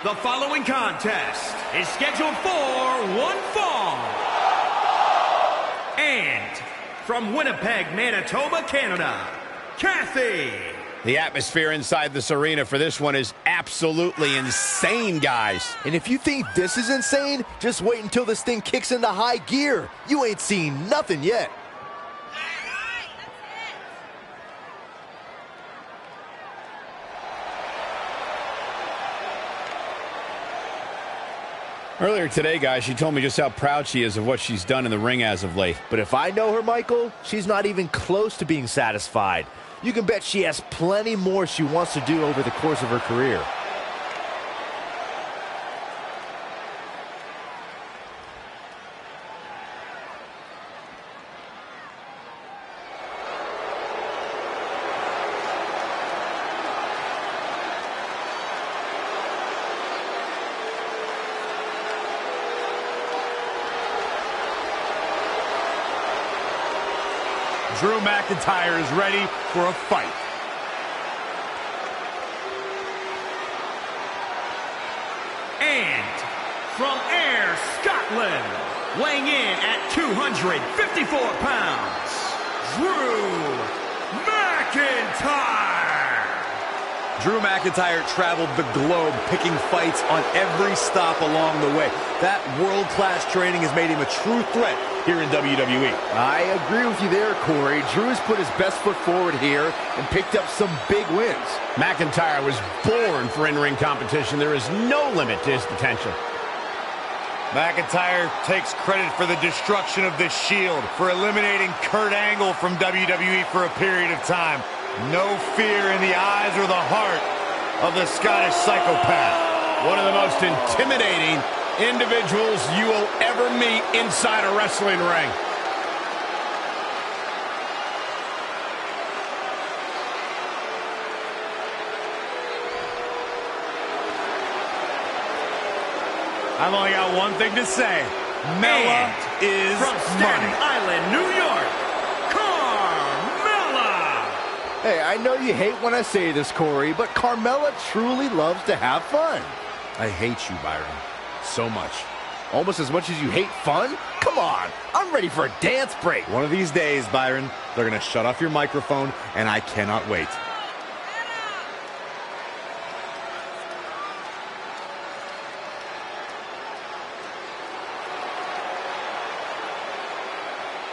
The following contest is scheduled for one fall. And from Winnipeg, Manitoba, Canada, Kathy. The atmosphere inside this arena for this one is absolutely insane, guys. And if you think this is insane, just wait until this thing kicks into high gear. You ain't seen nothing yet. Earlier today, guys, she told me just how proud she is of what she's done in the ring as of late. But if I know her, Michael, she's not even close to being satisfied. You can bet she has plenty more she wants to do over the course of her career. Drew McIntyre is ready for a fight. And from Ayr, Scotland, weighing in at 254 pounds, Drew McIntyre. Drew McIntyre traveled the globe picking fights on every stop along the way. That world-class training has made him a true threat here in WWE. I agree with you there, Corey. Drew has put his best foot forward here and picked up some big wins. McIntyre was born for in-ring competition. There is no limit to his potential. McIntyre takes credit for the destruction of the Shield, for eliminating Kurt Angle from WWE for a period of time. No fear in the eyes or the heart of the Scottish psychopath. One of the most intimidating individuals you will ever meet inside a wrestling ring. I've only got one thing to say. Mella is from Staten Island, New York, Carmella. Hey, I know you hate when I say this, Corey, but Carmella truly loves to have fun. I hate you, Byron, so much. Almost as much as you hate fun? Come on, I'm ready for a dance break. One of these days, Byron, they're going to shut off your microphone, and I cannot wait.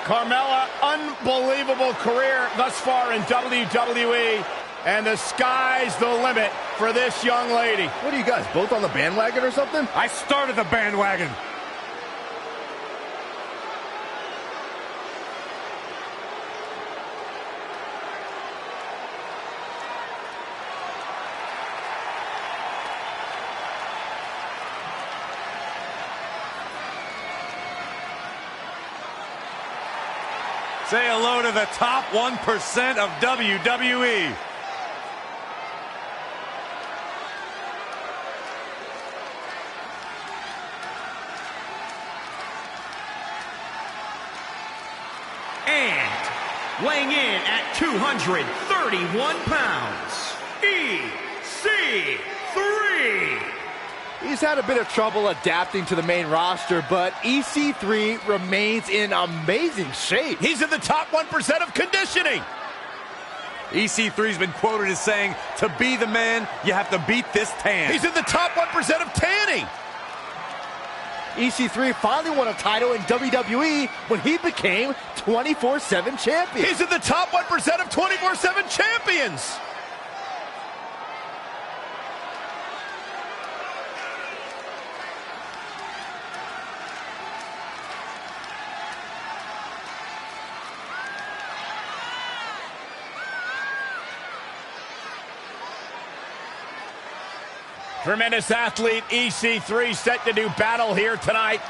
Carmella, unbelievable career thus far in WWE, and the sky's the limit for this young lady. What are you guys, both on the bandwagon or something? I started the bandwagon. Say hello to the top 1% of WWE. And weighing in at 231 pounds, EC3. He's had a bit of trouble adapting to the main roster, but EC3 remains in amazing shape. He's in the top 1% of conditioning. EC3's been quoted as saying, to be the man, you have to beat this tan. He's in the top 1% of tanning. EC3 finally won a title in WWE when he became 24/7 champion. He's in the top 1% of 24/7 champions. Tremendous athlete, EC3, set to do battle here tonight.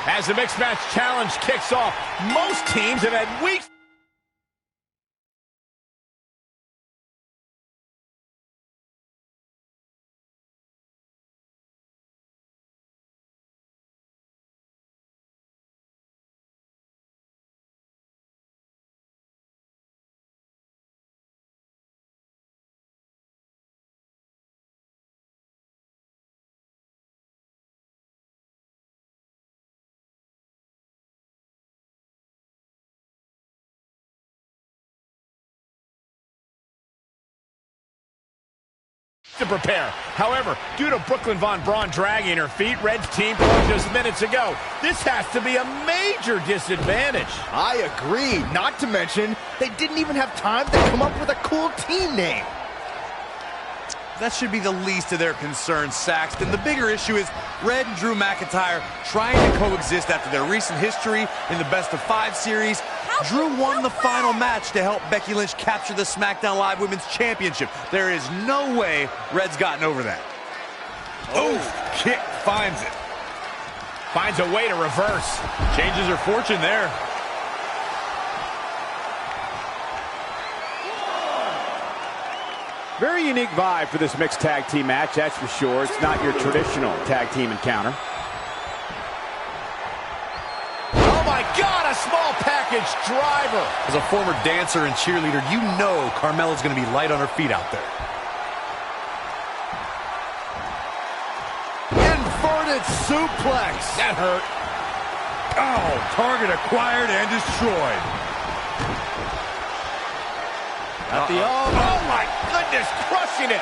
As the mixed match challenge kicks off, most teams have had weeks. To prepare. However, due to Brooklyn Von Braun dragging her feet, Red's team closed just minutes ago. This has to be a major disadvantage. I agree. Not to mention, they didn't even have time to come up with a cool team name. That should be the least of their concerns, Saxton. The bigger issue is Red and Drew McIntyre trying to coexist after their recent history in the best-of-5 series. Drew won the final match to help Becky Lynch capture the SmackDown Live Women's Championship. There is no way Red's gotten over that. Oh, kick finds it. Finds a way to reverse. Changes her fortune there. Very unique vibe for this mixed tag team match, that's for sure. It's not your traditional tag team encounter. Oh my God, a small package driver. As a former dancer and cheerleader, you know Carmella's going to be light on her feet out there. Inverted suplex. That hurt. Oh, target acquired and destroyed. At the oh my goodness, crushing it.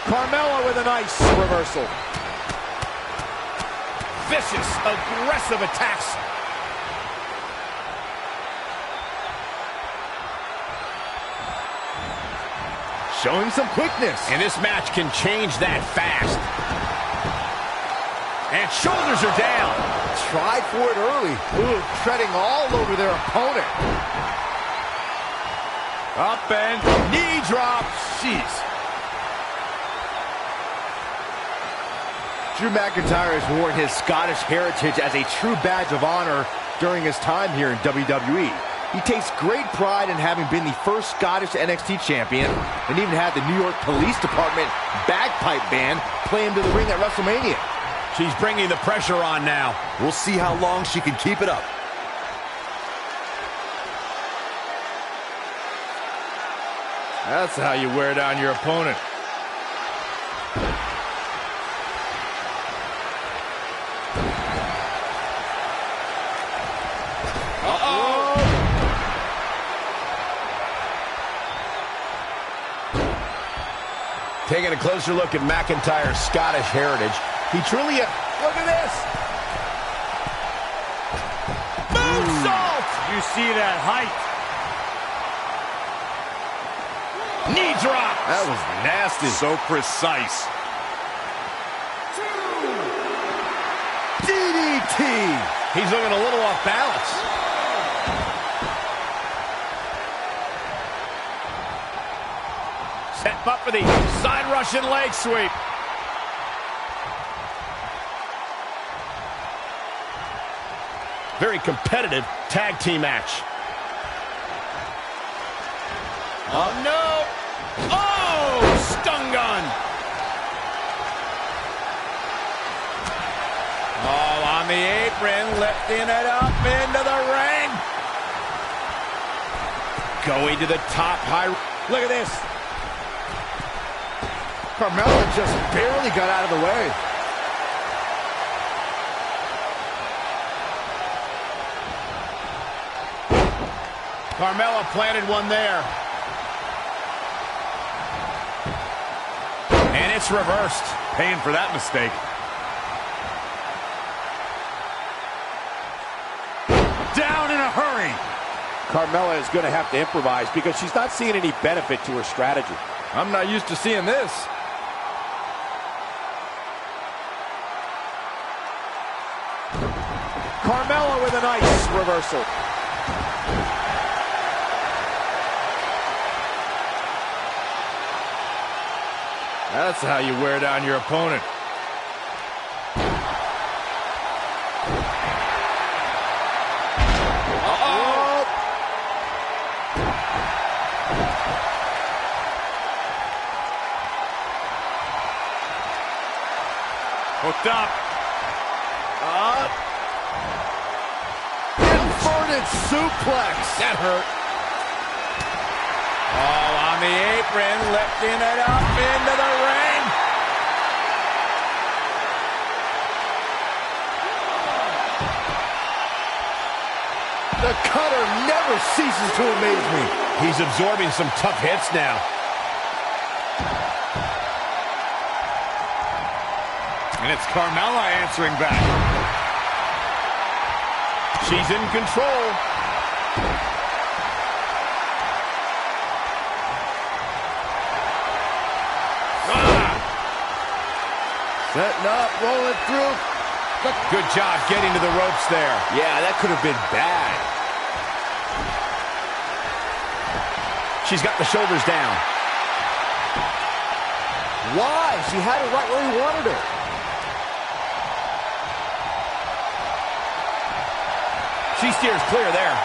Carmella with a nice reversal. Vicious, aggressive attacks. Showing some quickness. And this match can change that fast. And shoulders are down. Tried for it early. Ooh, treading all over their opponent. Up and knee drop. Jeez. Drew McIntyre has worn his Scottish heritage as a true badge of honor during his time here in WWE. He takes great pride in having been the first Scottish NXT champion and even had the New York Police Department bagpipe band play him to the ring at WrestleMania. She's bringing the pressure on now. We'll see how long she can keep it up. That's how you wear down your opponent. Taking a closer look at McIntyre's Scottish heritage. He truly look at this. Moonsault! You see that height. Knee drop. That was nasty. So precise. DDT. He's looking a little off balance. Set up for the side Russian leg sweep. Very competitive tag team match. Oh, no. Oh, stun gun. Oh, on the apron, lifting it up into the ring. Going to the top high. Look at this. Carmella just barely got out of the way. Carmella planted one there. And it's reversed. Paying for that mistake. Down in a hurry. Carmella is going to have to improvise because she's not seeing any benefit to her strategy. I'm not used to seeing this. Carmella with a nice reversal. That's how you wear down your opponent. Hooked up. Inverted suplex. That hurt. Oh, on the apron, lifting it up into the ring. The cutter never ceases to amaze me. He's absorbing some tough hits now. And it's Carmella answering back. She's in control. Setting up, rolling through. Good job getting to the ropes there. Yeah, that could have been bad. She's got the shoulders down. Why? She had it right where he wanted her. She steers clear there.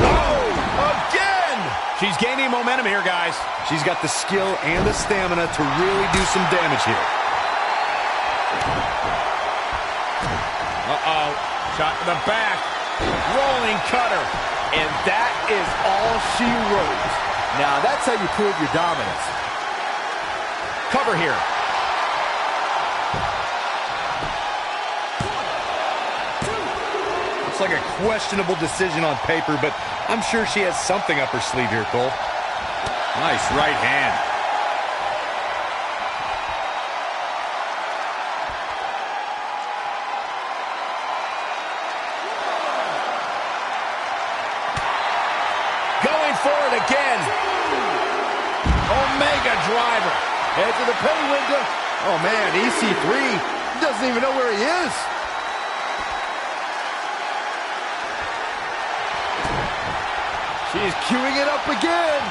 Oh, again! She's gaining momentum here, guys. She's got the skill and the stamina to really do some damage here. Uh-oh. Shot to the back. Rolling cutter. And that is all she wrote. Now, that's how you prove your dominance. Cover here. Looks like a questionable decision on paper, but I'm sure she has something up her sleeve here, Cole. Nice right hand. Going for it again. Omega driver. Head to the pay window. Oh, man, EC3 doesn't even know where he is. She's queuing it up again.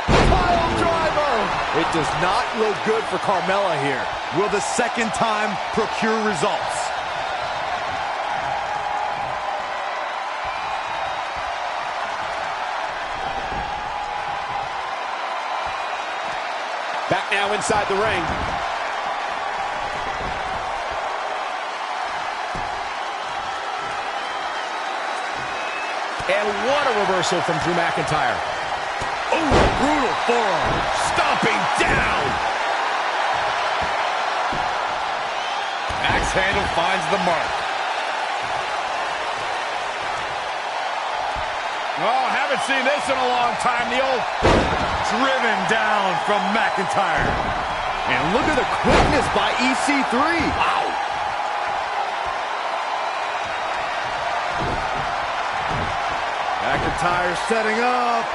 Pile driver. It does not look good for Carmella here. Will the second time procure results? Back now inside the ring. And what a reversal from Drew McIntyre. Oh, brutal forearm. Stomping down. Axe handle finds the mark. Oh, haven't seen this in a long time. The old Driven down from McIntyre. And look at the quickness by EC3. Wow. McIntyre setting up.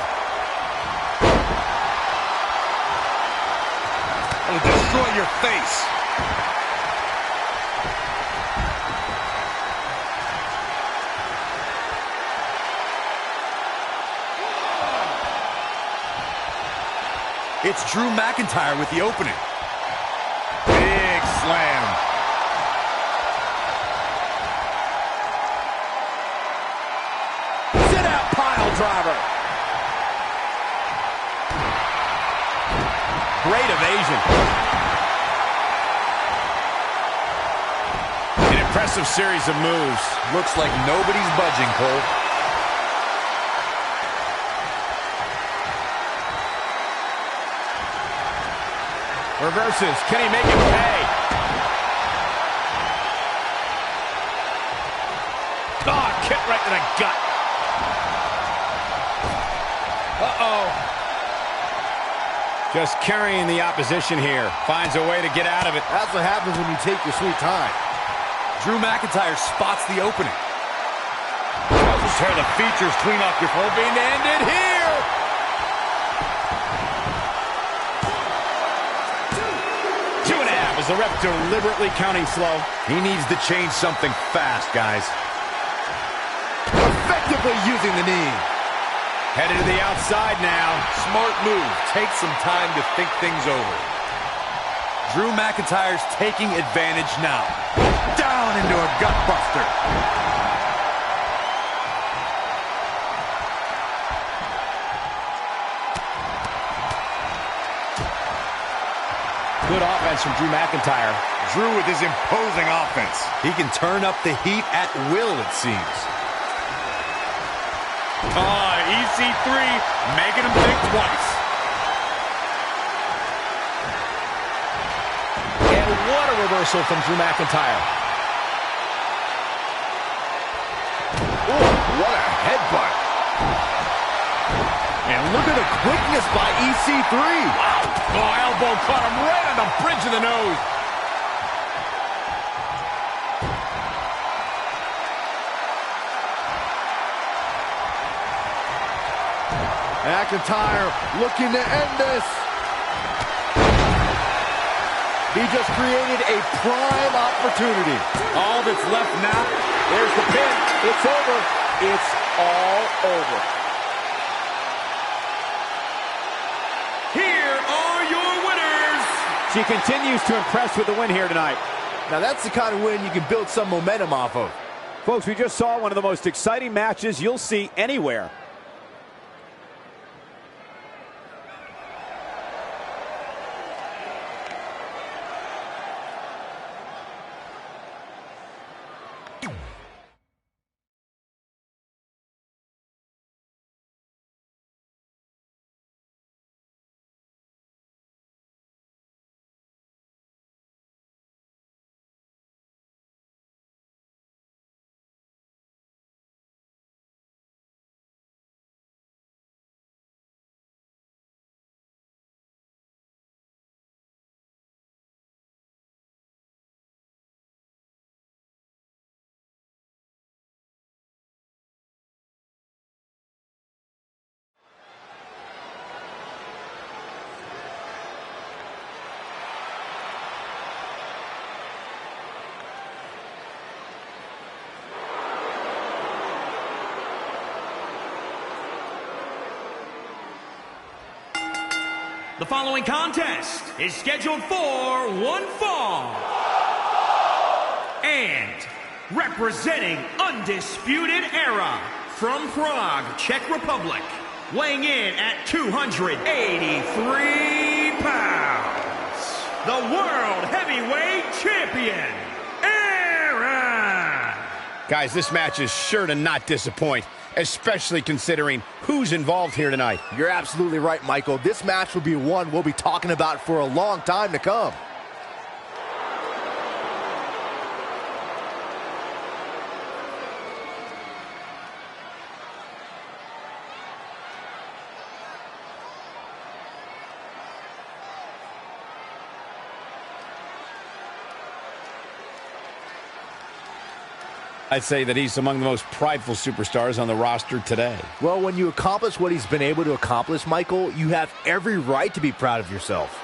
It'll destroy your face. It's Drew McIntyre with the opening. Big slam. sit out pile driver. Great evasion. An impressive series of moves. Looks like nobody's budging, Cole. Reverses. Can he make it pay? Oh, kick right to the gut. Uh-oh. Just carrying the opposition here. Finds a way to get out of it. That's what happens when you take your sweet time. Drew McIntyre spots the opening. Just tear the features clean off your... Hoping to end it here. The ref deliberately counting slow. He needs to change something fast, guys. Effectively using the knee. Headed to the outside now. Smart move. Take some time to think things over. Drew McIntyre's taking advantage now. Down into a gutbuster. Good offense from Drew McIntyre. Drew with his imposing offense. He can turn up the heat at will, it seems. EC3 making him think twice. And what a reversal from Drew McIntyre. Oh, what a headbutt. And look at the quickness by EC3. Wow. Oh, elbow caught him right on the bridge of the nose. McIntyre looking to end this. He just created a prime opportunity. All that's left now, There's the pin. It's over. It's all over. Here are your winners. She continues to impress with the win here tonight. Now that's the kind of win you can build some momentum off of. Folks, we just saw one of the most exciting matches you'll see anywhere. The following contest is scheduled for one fall. And representing Undisputed Era from Prague, Czech Republic, weighing in at 283 pounds, the World Heavyweight Champion, Aaron. guys, this match is sure to not disappoint, especially considering who's involved here tonight. You're absolutely right, Michael. This match will be one we'll be talking about for a long time to come. I'd say that he's among the most prideful superstars on the roster today. Well, when you accomplish what he's been able to accomplish, Michael, you have every right to be proud of yourself.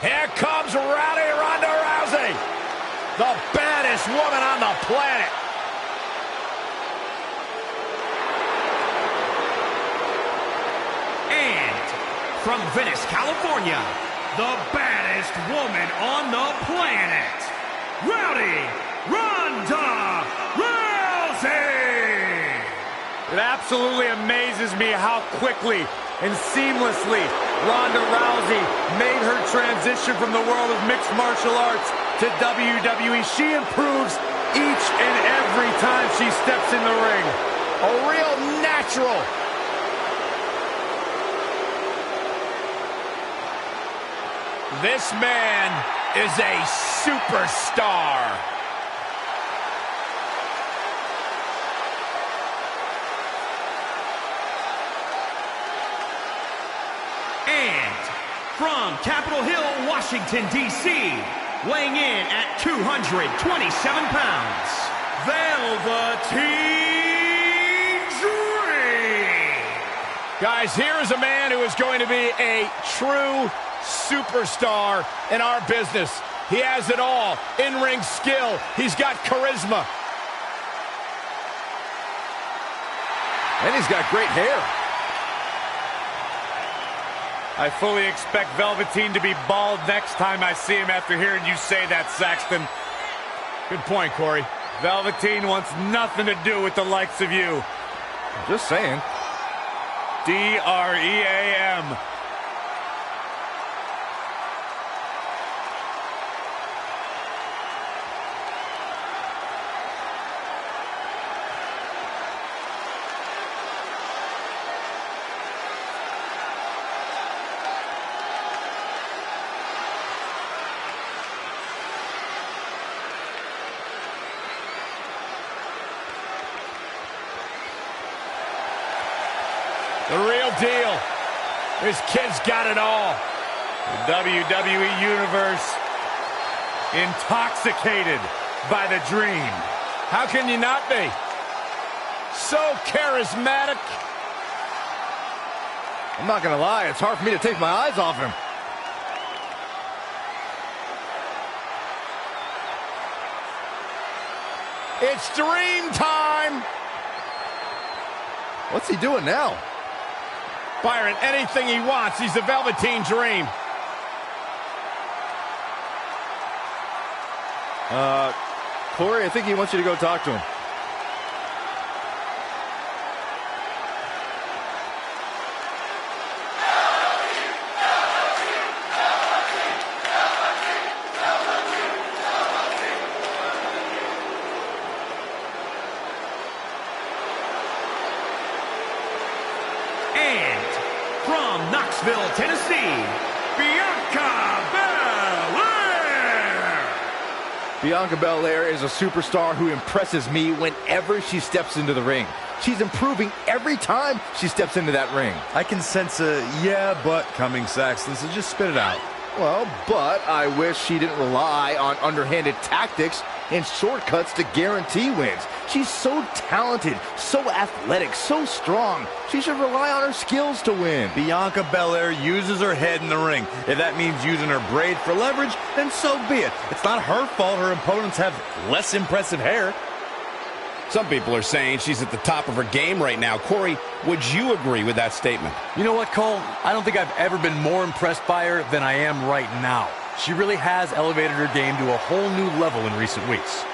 Here comes Rowdy Ronda Rousey, the baddest woman on the planet. And from Venice, California, the baddest woman on the planet, Rowdy Ronda Rousey. It absolutely amazes me how quickly and seamlessly Ronda Rousey made her transition from the world of mixed martial arts to WWE. She improves each and every time she steps in the ring. A real natural. This man is a superstar. And from Capitol Hill, Washington, D.C., weighing in at 227 pounds, Velveteen Dream. Guys, here is a man who is going to be a true superstar in our business. He has it all. In-ring skill. He's got charisma. And he's got great hair. I fully expect Velveteen to be bald next time I see him after hearing you say that, Saxton. Good point, Corey. Velveteen wants nothing to do with the likes of you. Just saying. D-R-E-A-M. The real deal. This kid's got it all. The WWE Universe intoxicated by the dream. How can you not be? So charismatic. I'm not gonna lie, it's hard for me to take my eyes off him. It's dream time. What's he doing now? Byron, anything he wants. He's the Velveteen Dream. Corey, I think he wants you to go talk to him. And from Knoxville, Tennessee, Bianca Belair. Bianca Belair is a superstar who impresses me whenever she steps into the ring. She's improving every time she steps into that ring. I can sense a yeah, but coming, Saxton, so just spit it out. Well, but I wish she didn't rely on underhanded tactics and shortcuts to guarantee wins. She's so talented, so athletic, so strong. She should rely on her skills to win. Bianca Belair uses her head in the ring. If that means using her braid for leverage, then so be it. It's not her fault her opponents have less impressive hair. Some people are saying she's at the top of her game right now. Corey, would you agree with that statement? You know what, Cole? I don't think I've ever been more impressed by her than I am right now. She really has elevated her game to a whole new level in recent weeks.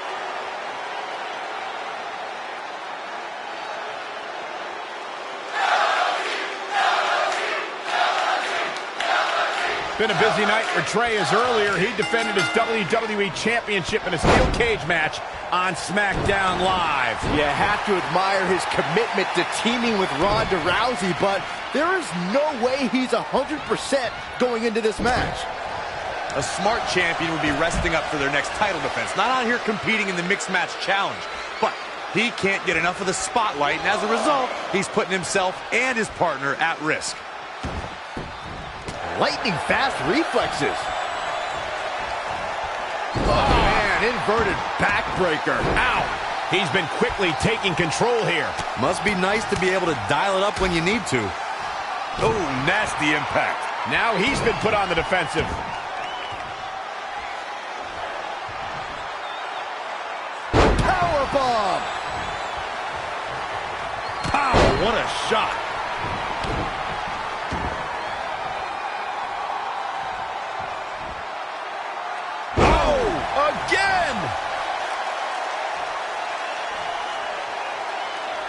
Been a busy night for Trey, as earlier he defended his WWE Championship in a steel cage match on SmackDown Live. You have to admire his commitment to teaming with Ronda Rousey, but there is no way he's 100% going into this match. A smart champion would be resting up for their next title defense, not out here competing in the mixed match challenge. But he can't get enough of the spotlight, and as a result, he's putting himself and his partner at risk. Lightning fast reflexes. Oh, man, inverted backbreaker. Ow! He's been quickly taking control here. Must be nice to be able to dial it up when you need to. Oh, nasty impact. Now he's been put on the defensive. Powerbomb. Pow! What a shot. Again!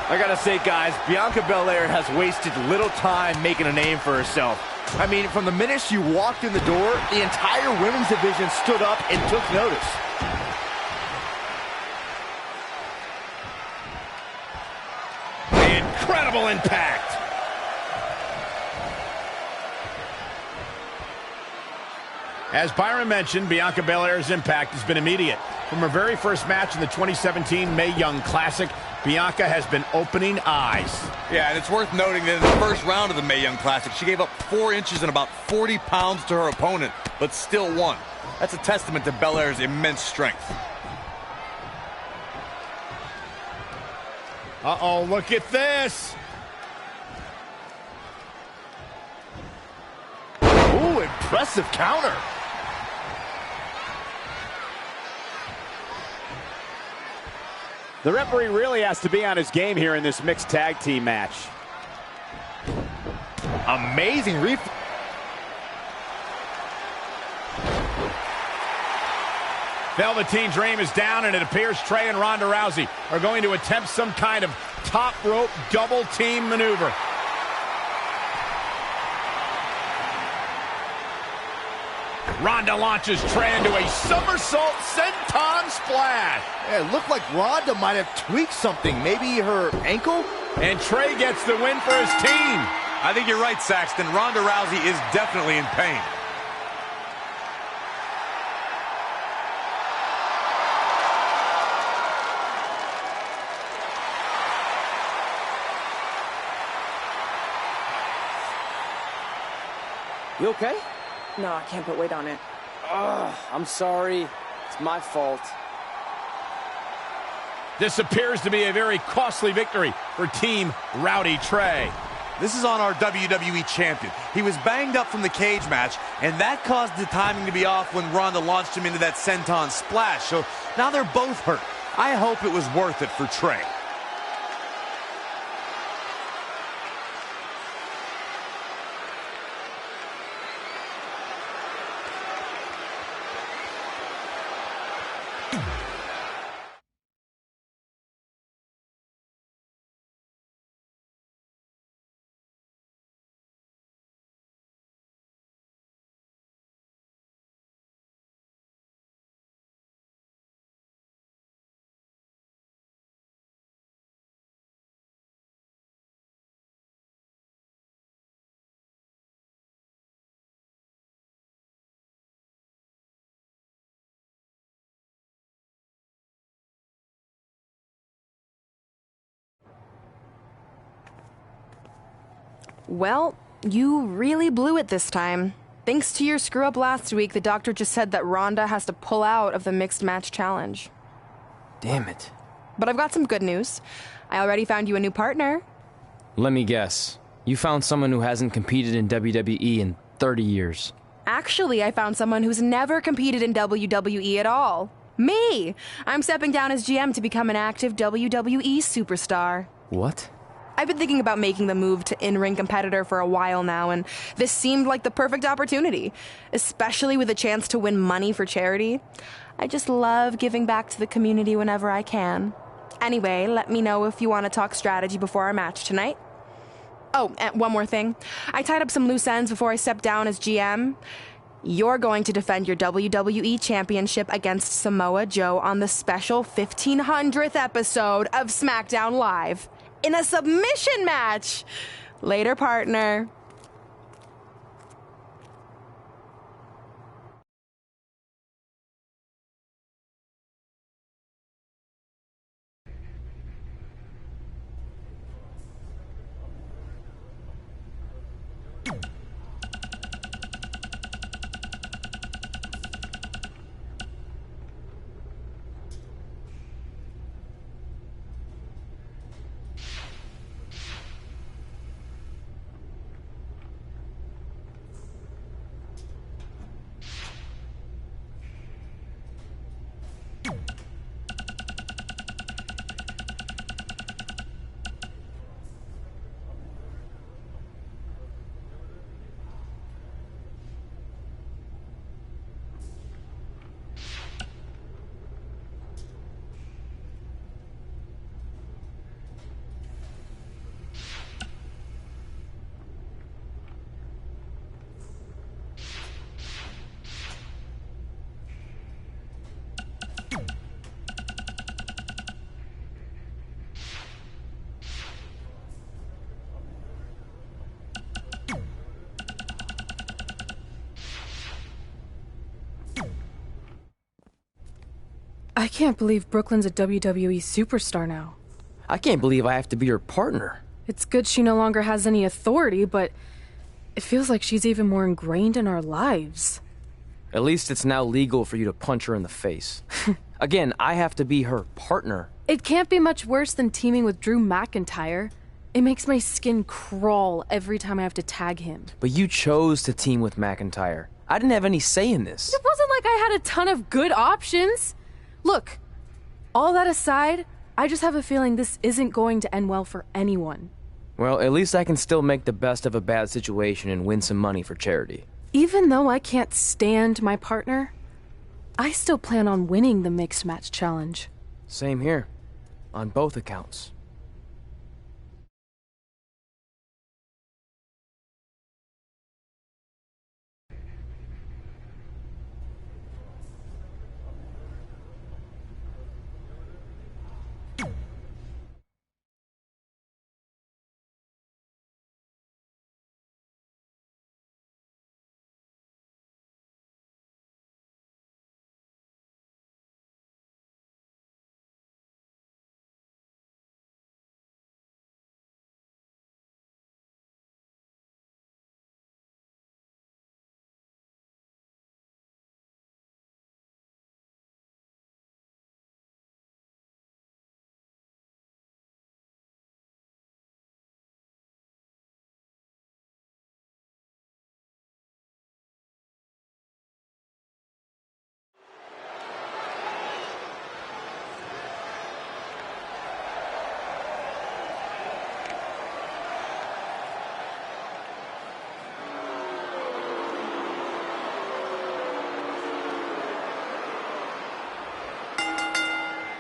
I gotta say, guys, Bianca Belair has wasted little time making a name for herself. I mean, from the minute she walked in the door, the entire women's division stood up and took notice. Incredible impact! As Byron mentioned, Bianca Belair's impact has been immediate. From her very first match in the 2017 Mae Young Classic, Bianca has been opening eyes. Yeah, and it's worth noting that in the first round of the Mae Young Classic, she gave up 4 inches and about 40 pounds to her opponent, but still won. That's a testament to Belair's immense strength. Uh-oh, look at this! Ooh, impressive counter. The referee really has to be on his game here in this mixed tag team match. Amazing Velveteen Dream is down, and it appears Trey and Ronda Rousey are going to attempt some kind of top rope double team maneuver. Ronda launches Trey into a somersault senton splash. Yeah, it looked like Ronda might have tweaked something, maybe her ankle? And Trey gets the win for his team. I think you're right, Saxton. Ronda Rousey is definitely in pain. You okay? No, I can't put weight on it. Ugh, I'm sorry. It's my fault. This appears to be a very costly victory for Team Rowdy Trey. This is on our WWE champion. He was banged up from the cage match, and that caused the timing to be off when Ronda launched him into that senton splash. So now they're both hurt. I hope it was worth it for Trey. Well, you really blew it this time. Thanks to your screw-up last week, the doctor just said that Ronda has to pull out of the mixed match challenge. Damn it. But I've got some good news. I already found you a new partner. Let me guess. You found someone who hasn't competed in WWE in 30 years. Actually, I found someone who's never competed in WWE at all. Me! I'm stepping down as GM to become an active WWE superstar. What? I've been thinking about making the move to in-ring competitor for a while now, and this seemed like the perfect opportunity, especially with a chance to win money for charity. I just love giving back to the community whenever I can. Anyway, let me know if you want to talk strategy before our match tonight. Oh, and one more thing. I tied up some loose ends before I stepped down as GM. You're going to defend your WWE Championship against Samoa Joe on the special 1500th episode of SmackDown Live. In a submission match. Later, partner. I can't believe Brooklyn's a WWE superstar now. I can't believe I have to be her partner. It's good she no longer has any authority, but it feels like she's even more ingrained in our lives. At least it's now legal for you to punch her in the face. Again, I have to be her partner. It can't be much worse than teaming with Drew McIntyre. It makes my skin crawl every time I have to tag him. But you chose to team with McIntyre. I didn't have any say in this. It wasn't like I had a ton of good options. Look, all that aside, I just have a feeling this isn't going to end well for anyone. Well, at least I can still make the best of a bad situation and win some money for charity. Even though I can't stand my partner, I still plan on winning the mixed match challenge. Same here, on both accounts.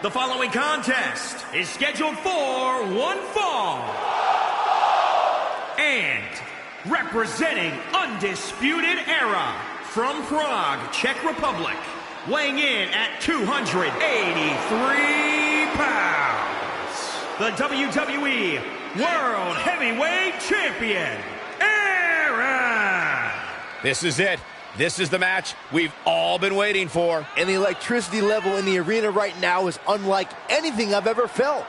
The following contest is scheduled for one fall. And representing Undisputed Era from Prague, Czech Republic, weighing in at 283 pounds, the WWE World Heavyweight Champion, Era. This is it. This is the match we've all been waiting for. And the electricity level in the arena right now is unlike anything I've ever felt.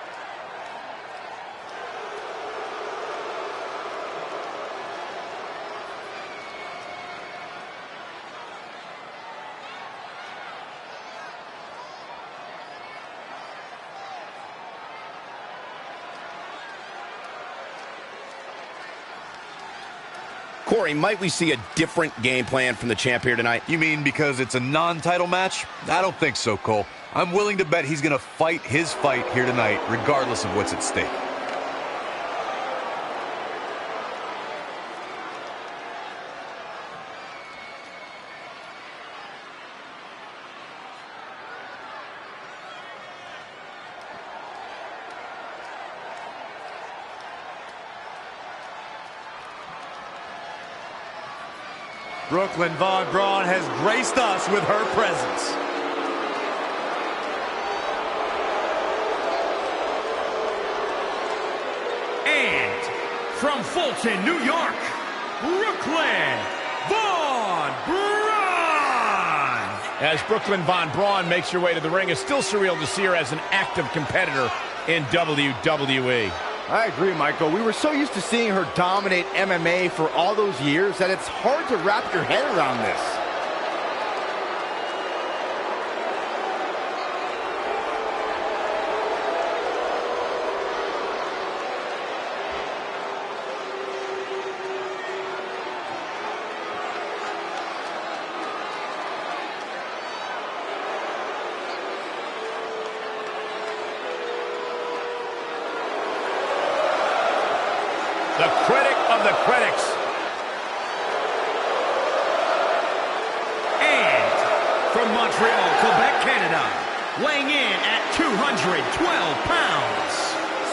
Corey, might we see a different game plan from the champ here tonight? You mean because it's a non-title match? I don't think so, Cole. I'm willing to bet he's going to fight his fight here tonight, regardless of what's at stake. Brooklyn Von Braun has graced us with her presence. And from Fulton, New York, Brooklyn Von Braun. As Brooklyn Von Braun makes her way to the ring, it's still surreal to see her as an active competitor in WWE. I agree, Michael. We were so used to seeing her dominate MMA for all those years that it's hard to wrap your head around this. The critic of the critics. And from Montreal, Quebec, Canada, weighing in at 212 pounds,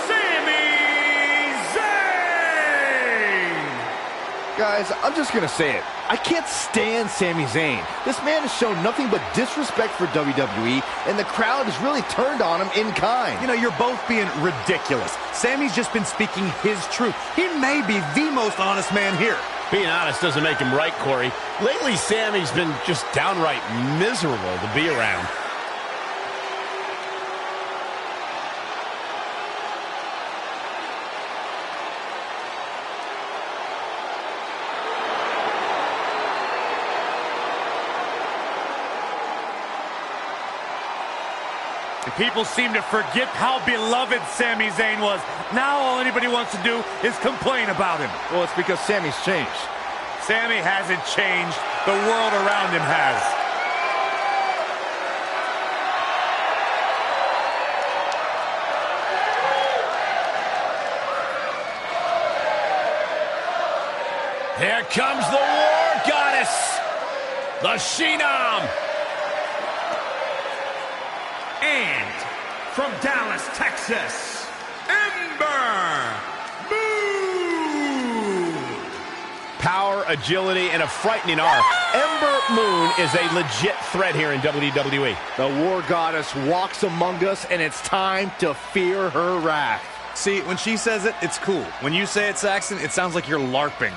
Sami Zayn. Guys, I'm just going to say it. I can't stand Sami Zayn. This man has shown nothing but disrespect for WWE, and the crowd has really turned on him in kind. You know, you're both being ridiculous. Sami's just been speaking his truth. He may be the most honest man here. Being honest doesn't make him right, Corey. Lately, Sami's been just downright miserable to be around. People seem to forget how beloved Sami Zayn was. Now all anybody wants to do is complain about him. Well, it's because Sami's changed. Sami hasn't changed. The world around him has. Here comes the War Goddess, the Phenom. And from Dallas, Texas, Ember Moon. Power, agility, and a frightening arm. Ember Moon is a legit threat here in WWE. The War Goddess walks among us, and it's time to fear her wrath. See, when she says it, it's cool. When you say it, Saxon, it sounds like you're LARPing.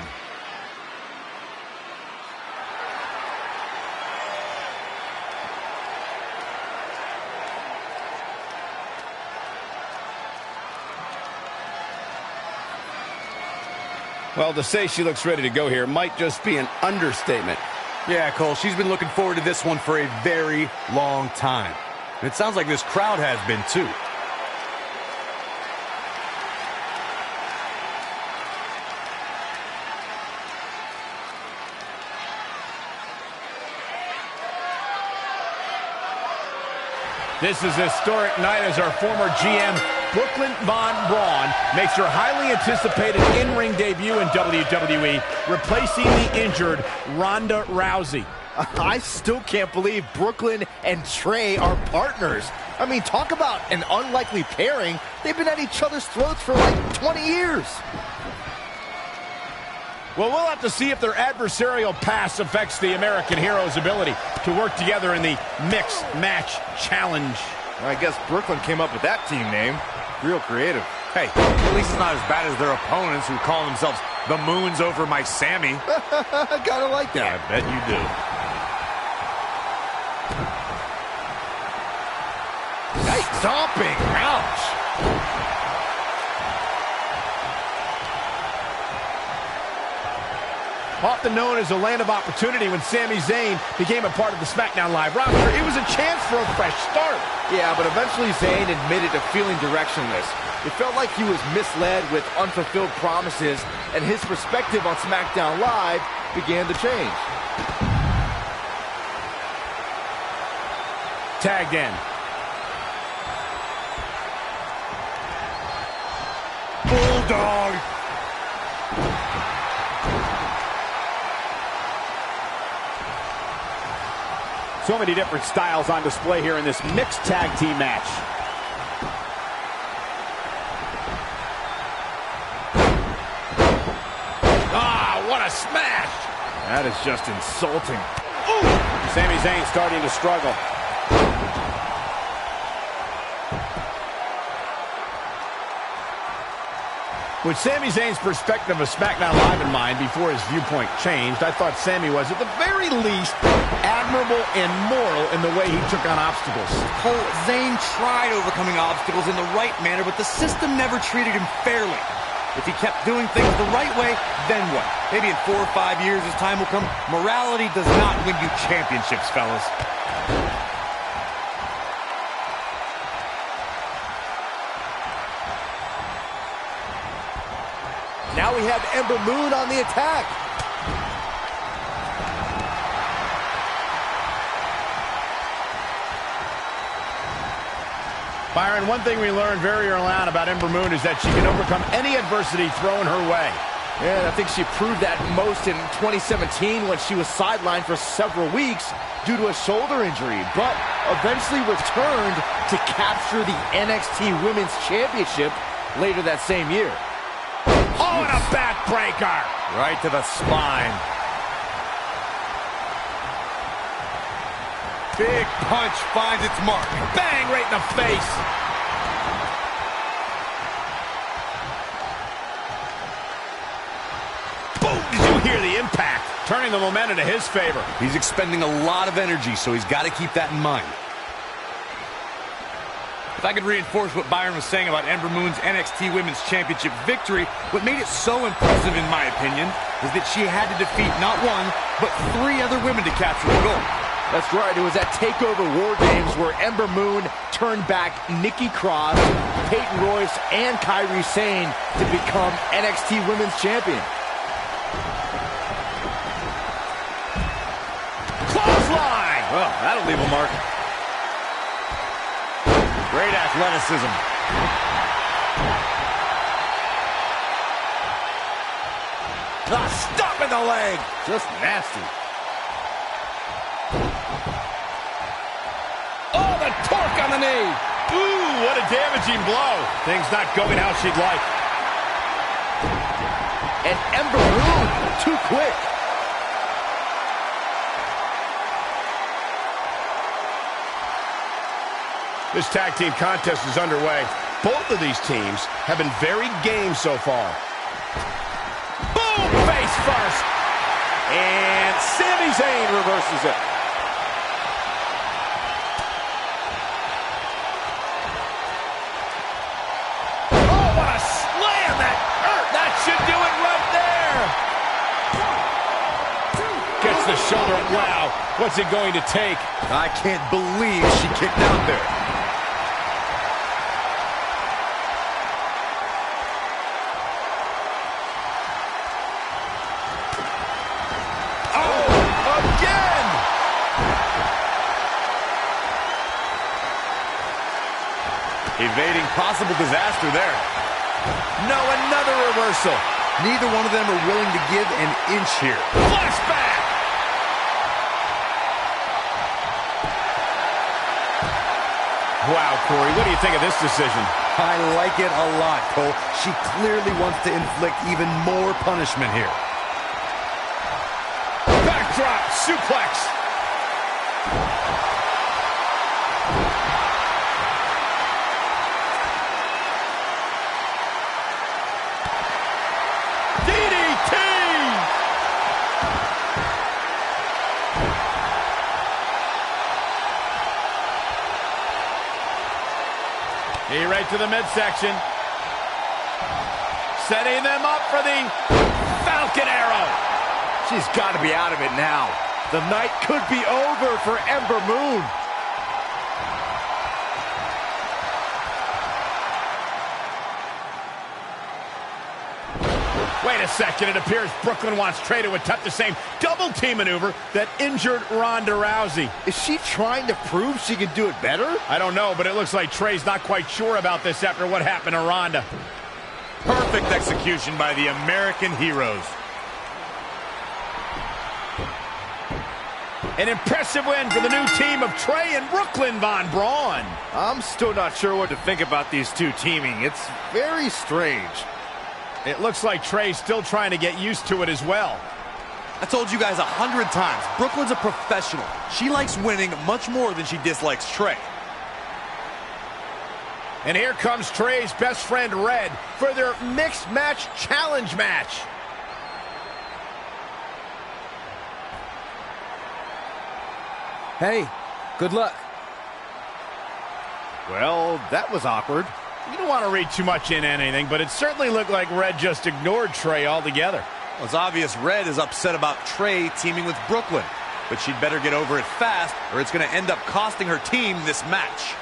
Well, to say she looks ready to go here might just be an understatement. Yeah, Cole, she's been looking forward to this one for a very long time. And it sounds like this crowd has been, too. This is a historic night as our former GM, Brooklyn Von Braun, makes her highly anticipated in-ring debut in WWE, replacing the injured Ronda Rousey. I still can't believe Brooklyn and Trey are partners. I mean, talk about an unlikely pairing. They've been at each other's throats for like 20 years. Well, we'll have to see if their adversarial past affects the American Hero's ability to work together in the Mixed Match Challenge. I guess Brooklyn came up with that team name. Real creative. Hey, at least it's not as bad as their opponents who call themselves the Moons over my Sammy. Kinda like that. I bet you do. Nice stomping. Ouch. Often known as a land of opportunity, when Sami Zayn became a part of the SmackDown Live roster, it was a chance for a fresh start. Yeah, but eventually Zayn admitted to feeling directionless. It felt like he was misled with unfulfilled promises, and his perspective on SmackDown Live began to change. Tagged in. Bulldog. So many different styles on display here in this mixed tag team match. Ah, what a smash! That is just insulting. Ooh. Sami Zayn starting to struggle. With Sami Zayn's perspective of SmackDown Live in mind before his viewpoint changed, I thought Sami was, at the very least, admirable and moral in the way he took on obstacles. Cole, Zayn tried overcoming obstacles in the right manner, but the system never treated him fairly. If he kept doing things the right way, then what? Maybe in 4 or 5 years, as time will come, morality does not win you championships, fellas. Now we have Ember Moon on the attack. Byron, one thing we learned very early on about Ember Moon is that she can overcome any adversity thrown her way. Yeah, I think she proved that most in 2017 when she was sidelined for several weeks due to a shoulder injury, but eventually returned to capture the NXT Women's Championship later that same year. Oh, and a backbreaker! Right to the spine. Big punch finds its mark. Bang, right in the face! Boom! Did you hear the impact? Turning the momentum to his favor. He's expending a lot of energy, so he's got to keep that in mind. If I could reinforce what Byron was saying about Ember Moon's NXT Women's Championship victory, what made it so impressive, in my opinion, is that she had to defeat not one, but 3 other women to capture the gold. That's right. It was at TakeOver War Games where Ember Moon turned back Nikki Cross, Peyton Royce, and Kairi Sane to become NXT Women's Champion. Clothesline! Well, that'll leave a mark. Great athleticism. Stop in the leg. Just nasty. Oh, the torque on the knee. Ooh, what a damaging blow. Things not going how she'd like. And Ember Moon, too quick. This tag team contest is underway. Both of these teams have been very game so far. Boom, face first. And Sami Zayn reverses it. Oh, what a slam that hurt. That should do it right there. Gets the shoulder. Wow, what's it going to take? I can't believe she kicked out there. Evading possible disaster there. No, another reversal. Neither one of them are willing to give an inch here. Flashback! Wow, Corey, what do you think of this decision? I like it a lot, Cole. She clearly wants to inflict even more punishment here. Backdrop suplex. Knee right to the midsection. Setting them up for the Falcon Arrow. She's got to be out of it now. The night could be over for Ember Moon. Wait a second, it appears Brooklyn wants Trey to attempt the same double team maneuver that injured Ronda Rousey. Is she trying to prove she can do it better? I don't know, but it looks like Trey's not quite sure about this after what happened to Ronda. Perfect execution by the American heroes. An impressive win for the new team of Trey and Brooklyn Von Braun. I'm still not sure what to think about these two teaming. It's very strange. It looks like Trey's still trying to get used to it as well. I told you guys 100 times, Brooklyn's a professional. She likes winning much more than she dislikes Trey. And here comes Trey's best friend Red for their mixed match challenge match. Hey, good luck. Well, that was awkward. You don't want to read too much into anything, but it certainly looked like Red just ignored Trey altogether. Well, it's obvious Red is upset about Trey teaming with Brooklyn, but she'd better get over it fast or it's going to end up costing her team this match.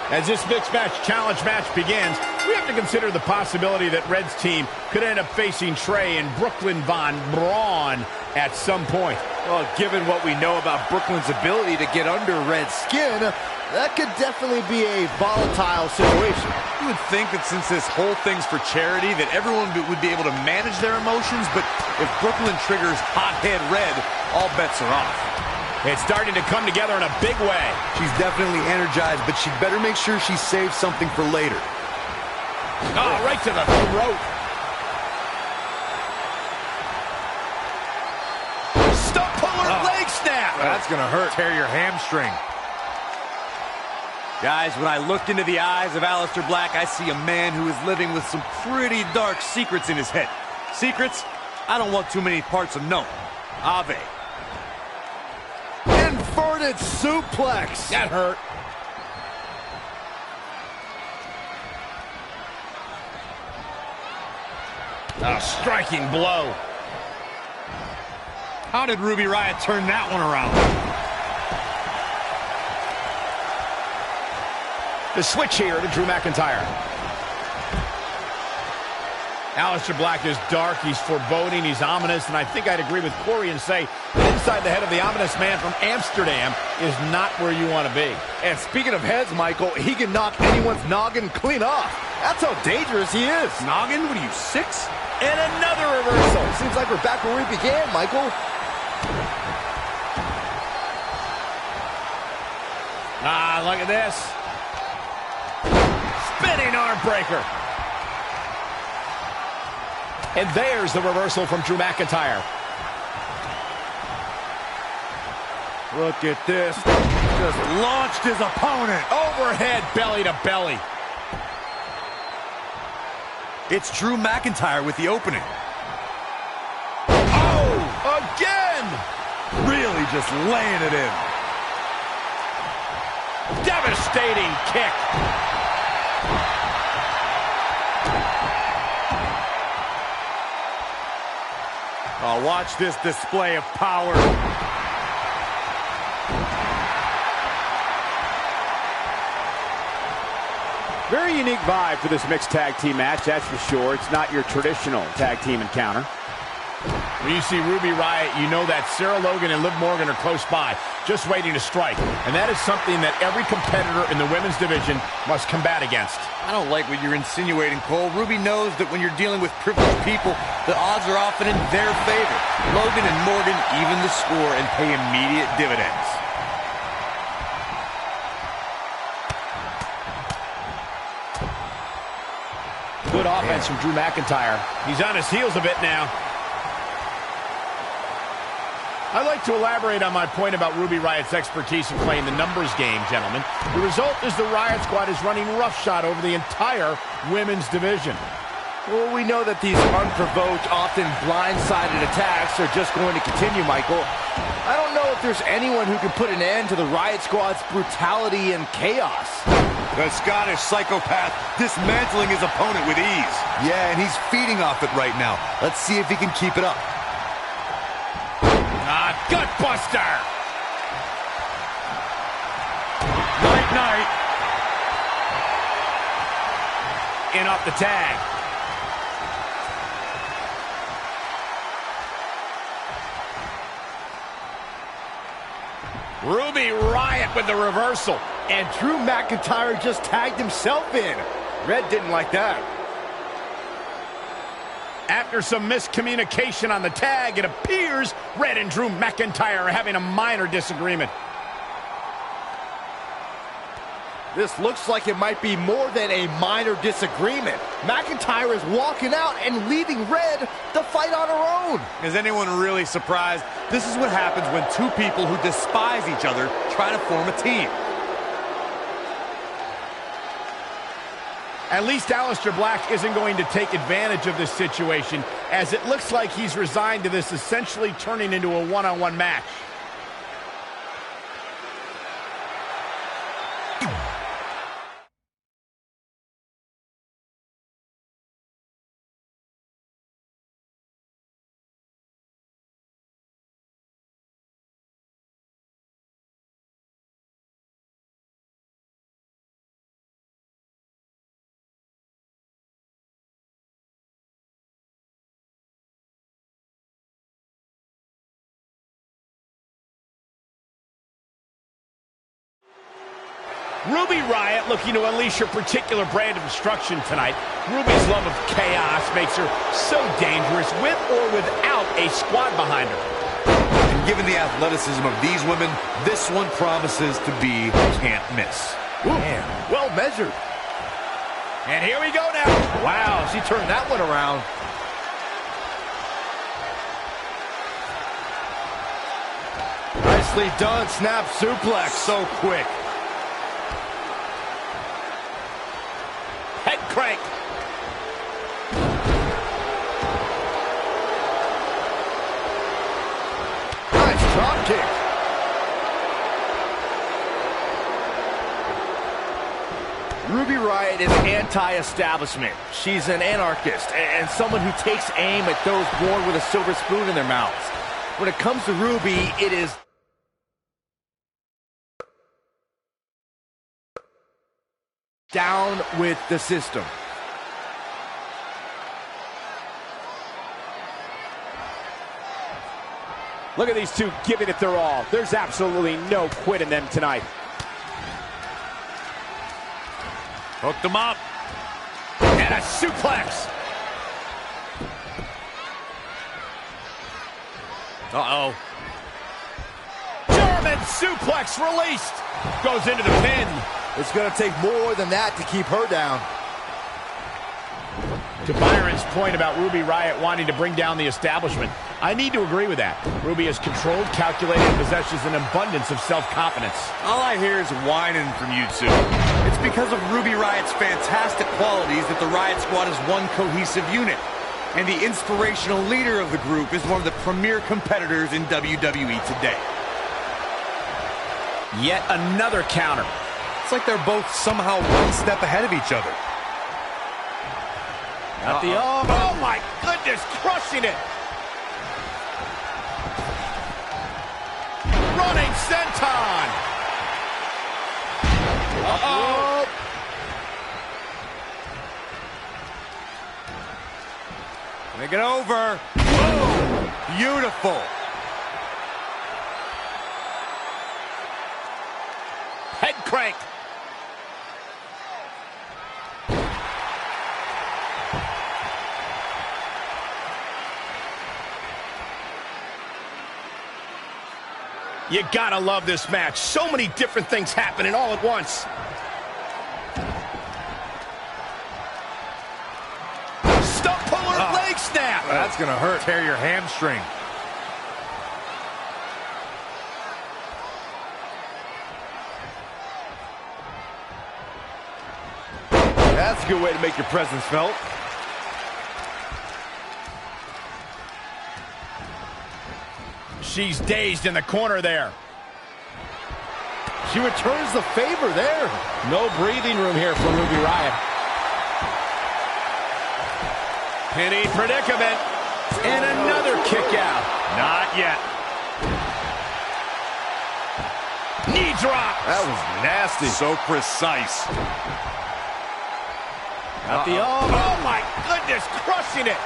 As this mixed match challenge match begins, we have to consider the possibility that Red's team could end up facing Trey and Brooklyn Von Braun at some point. Well, given what we know about Brooklyn's ability to get under Red's skin, that could definitely be a volatile situation. You would think that since this whole thing's for charity, that everyone would be able to manage their emotions, but if Brooklyn triggers hothead Red, all bets are off. It's starting to come together in a big way. She's definitely energized, but she'd better make sure she saves something for later. Oh, right to the throat. Stump puller leg snap. That's going to hurt. Tear your hamstring. Guys, when I look into the eyes of Aleister Black, I see a man who is living with some pretty dark secrets in his head. Secrets I don't want too many parts of known. Ave. Inverted suplex. That hurt. A striking blow. How did Ruby Riott turn that one around? The switch here to Drew McIntyre. Aleister Black is dark, he's foreboding, he's ominous, and I think I'd agree with Corey and say that inside the head of the ominous man from Amsterdam is not where you want to be. And speaking of heads, Michael, he can knock anyone's noggin clean off. That's how dangerous he is. Noggin? What are you, 6? And another reversal. Seems like we're back where we began, Michael. Ah, look at this. Spinning arm breaker. And there's the reversal from Drew McIntyre. Look at this. Just launched his opponent. Overhead belly to belly. It's Drew McIntyre with the opening. Oh, again! Really just laying it in. Devastating kick. Oh, watch this display of power. Very unique vibe for this mixed tag team match, that's for sure. It's not your traditional tag team encounter. When you see Ruby Riott, you know that Sarah Logan and Liv Morgan are close by, just waiting to strike. And that is something that every competitor in the women's division must combat against. I don't like what you're insinuating, Cole. Ruby knows that when you're dealing with privileged people, the odds are often in their favor. Logan and Morgan even the score and pay immediate dividends. Good offense from Drew McIntyre. He's on his heels a bit now. I'd like to elaborate on my point about Ruby Riott's expertise in playing the numbers game, gentlemen. The result is the Riott Squad is running roughshod over the entire women's division. Well, we know that these unprovoked, often blindsided attacks are just going to continue, Michael. I don't know if there's anyone who can put an end to the Riott Squad's brutality and chaos. The Scottish psychopath dismantling his opponent with ease. Yeah, and he's feeding off it right now. Let's see if he can keep it up. Gut buster. Night, night. In off the tag. Ruby Riott with the reversal. And Drew McIntyre just tagged himself in. Red didn't like that. After some miscommunication on the tag, it appears Red and Drew McIntyre are having a minor disagreement. This looks like it might be more than a minor disagreement. McIntyre is walking out and leaving Red to fight on her own. Is anyone really surprised? This is what happens when two people who despise each other try to form a team. At least Aleister Black isn't going to take advantage of this situation, as it looks like he's resigned to this essentially turning into a one-on-one match. Ruby Riott looking to unleash her particular brand of destruction tonight. Ruby's love of chaos makes her so dangerous with or without a squad behind her. And given the athleticism of these women, this one promises to be can't miss. Ooh, man, well measured. And here we go now. Wow, she turned that one around. Nicely done, snap suplex. So quick. drop kick. Ruby Riott is anti-establishment. She's an anarchist and someone who takes aim at those born with a silver spoon in their mouths. When it comes to Ruby, it is down with the system. Look at these two giving it their all. There's absolutely no quit in them tonight. Hooked him up. And a suplex. Uh-oh. German suplex released. Goes into the pin. It's going to take more than that to keep her down. To Byron's point about Ruby Riott wanting to bring down the establishment, I need to agree with that. Ruby is controlled, calculated, and possesses an abundance of self-confidence. All I hear is whining from you two. It's because of Ruby Riott's fantastic qualities that the Riott Squad is one cohesive unit. And the inspirational leader of the group is one of the premier competitors in WWE today. Yet another counter. It's like they're both somehow one step ahead of each other. At the arm. Oh my goodness, crushing it. Running senton. Uh-oh. Make it over. Whoa. Beautiful. Head crank. You gotta love this match. So many different things happening all at once. Stump puller leg snap. That's gonna hurt. Tear your hamstring. That's a good way to make your presence felt. She's dazed in the corner there. She returns the favor there. No breathing room here for Ruby Riott. Penny predicament. And another kick out. Not yet. Knee drop. That was nasty. So precise. At the arm. Oh my goodness, crushing it.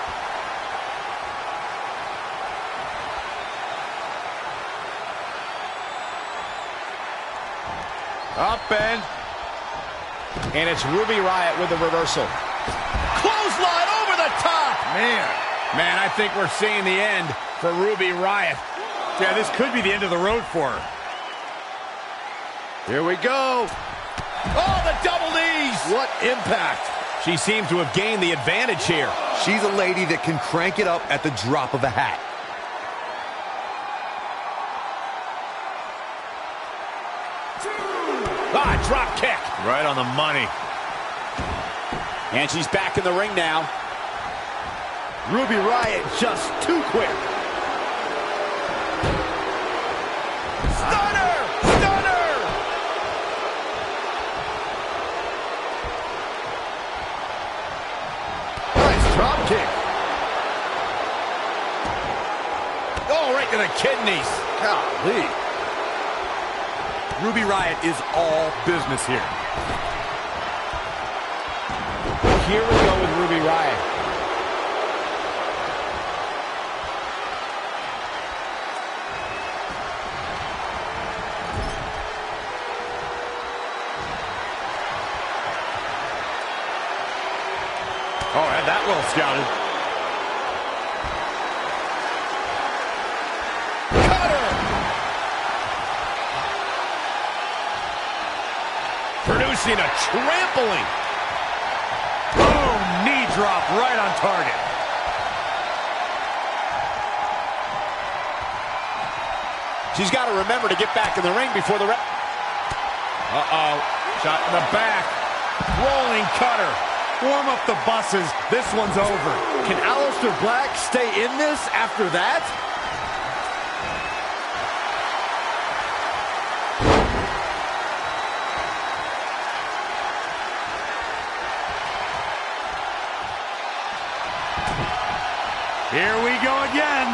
Up and it's Ruby Riott with the reversal. Clothesline over the top. Man, I think we're seeing the end for Ruby Riott. yeah, this could be the end of the road for her. Here we go. Oh, the double knees. What impact. She seems to have gained the advantage here. She's a lady that can crank it up at the drop of a hat. Drop kick. Right on the money. And she's back in the ring now. Ruby Riott just too quick. Stunner! Stunner! Nice drop kick. Oh, right to the kidneys. Golly. Ruby Riott is all business here. Here we go with Ruby Riott. Oh, had that well scouted. Producing a trampling. Boom! Knee drop right on target. She's got to remember to get back in the ring before the ref. Uh-oh. Shot in the back. Rolling cutter. Warm up the buses. This one's over. Can Aleister Black stay in this after that? Here we go again.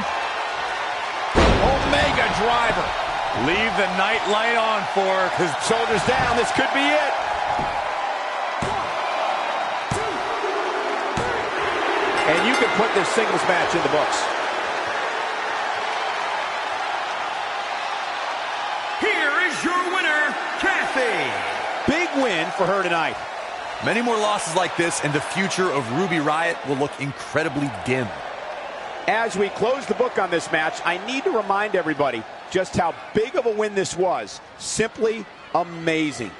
Omega driver. Leave the night light on for her, because Shoulders down, this could be it. And you can put this singles match in the books. Here is your winner, Kathy. Big win for her tonight. Many more losses like this, and the future of Ruby Riott will look incredibly dim. As we close the book on this match, I need to remind everybody just how big of a win this was. Simply amazing.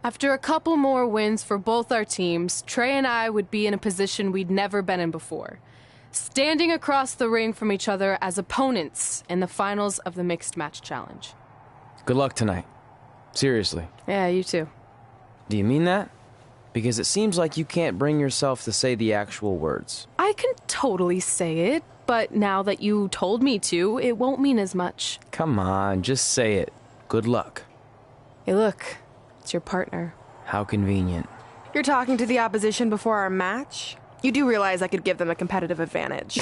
After a couple more wins for both our teams, Trey and I would be in a position we'd never been in before. Standing across the ring from each other as opponents in the finals of the Mixed Match Challenge. Good luck tonight. Seriously. Yeah, you too. Do you mean that? Because it seems like you can't bring yourself to say the actual words. I can totally say it, but now that you told me to, it won't mean as much. Come on, just say it. Good luck. Hey, look. It's your partner. How convenient. You're talking to the opposition before our match? You do realize I could give them a competitive advantage.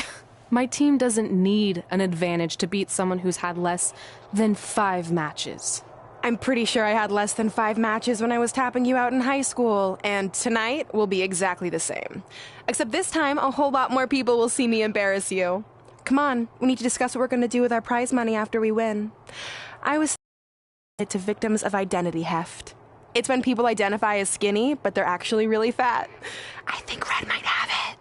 My team doesn't need an advantage to beat someone who's had less than 5 matches. I'm pretty sure I had less than 5 matches when I was tapping you out in high school, and tonight will be exactly the same. Except this time, a whole lot more people will see me embarrass you. Come on, we need to discuss what we're going to do with our prize money after we win. I was to victims of identity heft. It's when people identify as skinny, but they're actually really fat. I think Red might have it.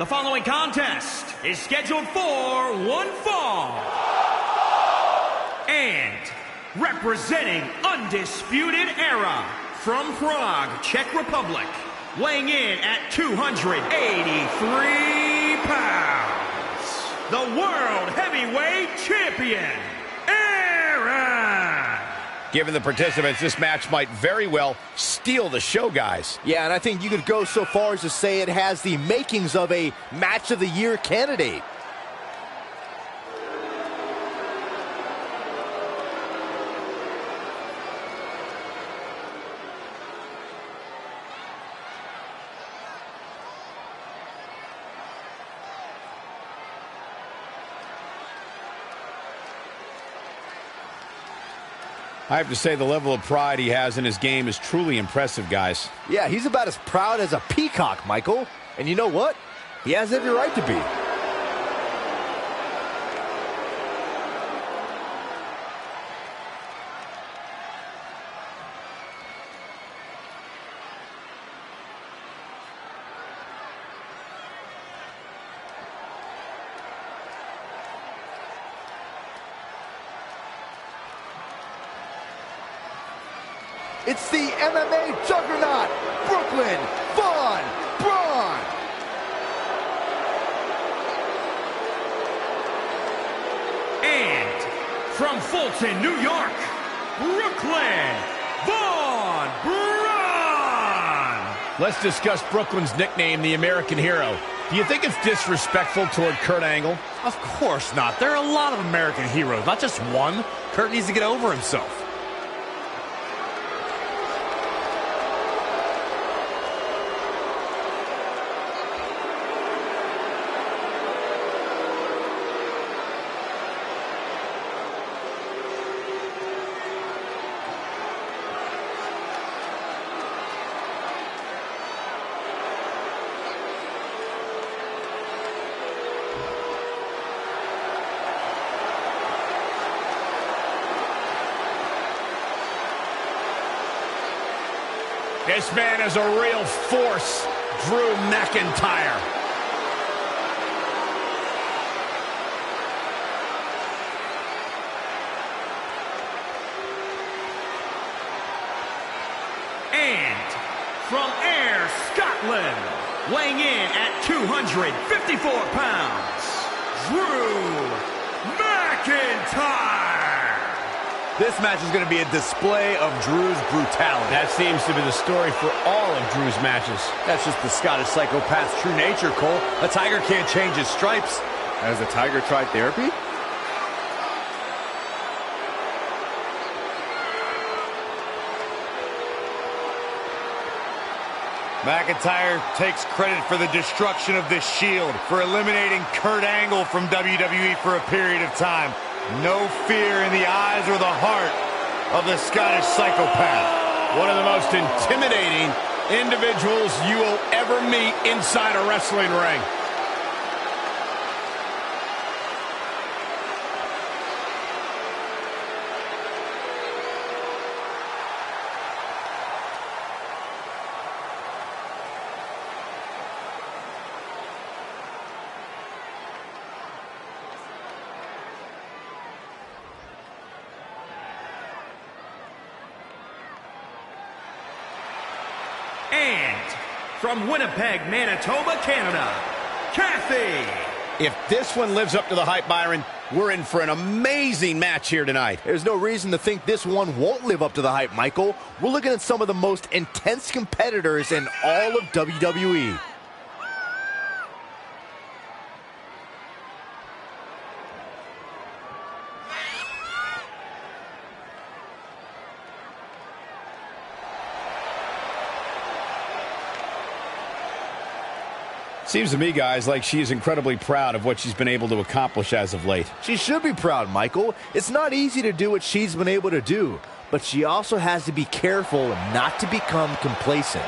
The following contest is scheduled for one fall. And representing Undisputed Era from Prague, Czech Republic, weighing in at 283 pounds, the World Heavyweight Champion, Aaron. Given the participants, this match might very well steal the show, guys. Yeah, and I think you could go so far as to say it has the makings of a Match of the Year candidate. I have to say the level of pride he has in his game is truly impressive, guys. Yeah, he's about as proud as a peacock, Michael. And you know what? He has every right to be. It's the MMA juggernaut, Brooklyn Von Braun. And from Fulton, New York, Brooklyn Von Braun. Let's discuss Brooklyn's nickname, the American Hero. Do you think it's disrespectful toward Kurt Angle? Of course not. There are a lot of American heroes, not just one. Kurt needs to get over himself. This man is a real force, Drew McIntyre. And from Ayr, Scotland, weighing in at 254 pounds, Drew McIntyre. This match is going to be a display of Drew's brutality. That seems to be the story for all of Drew's matches. That's just the Scottish psychopath's true nature, Cole. A tiger can't change his stripes. Has the tiger tried therapy? McIntyre takes credit for the destruction of this Shield, for eliminating Kurt Angle from WWE for a period of time. No fear in the eyes or the heart of the Scottish psychopath. One of the most intimidating individuals you will ever meet inside a wrestling ring. And from Winnipeg, Manitoba, Canada, Kathy. If this one lives up to the hype, Byron, we're in for an amazing match here tonight. There's no reason to think this one won't live up to the hype, Michael. We're looking at some of the most intense competitors in all of WWE. Seems to me, guys, like she is incredibly proud of what she's been able to accomplish as of late. She should be proud, Michael. It's not easy to do what she's been able to do, but she also has to be careful not to become complacent.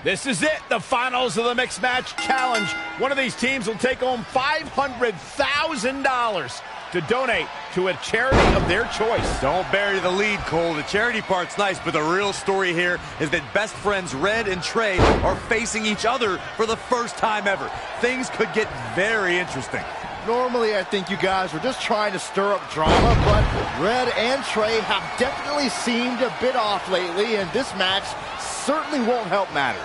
This is it, the finals of the Mixed Match Challenge. One of these teams will take home $500,000. to donate to a charity of their choice. Don't bury the lead, Cole. The charity part's nice, but the real story here is that best friends Red and Trey are facing each other for the first time ever. Things could get very interesting. Normally, I think you guys were just trying to stir up drama, but Red and Trey have definitely seemed a bit off lately, and this match certainly won't help matters.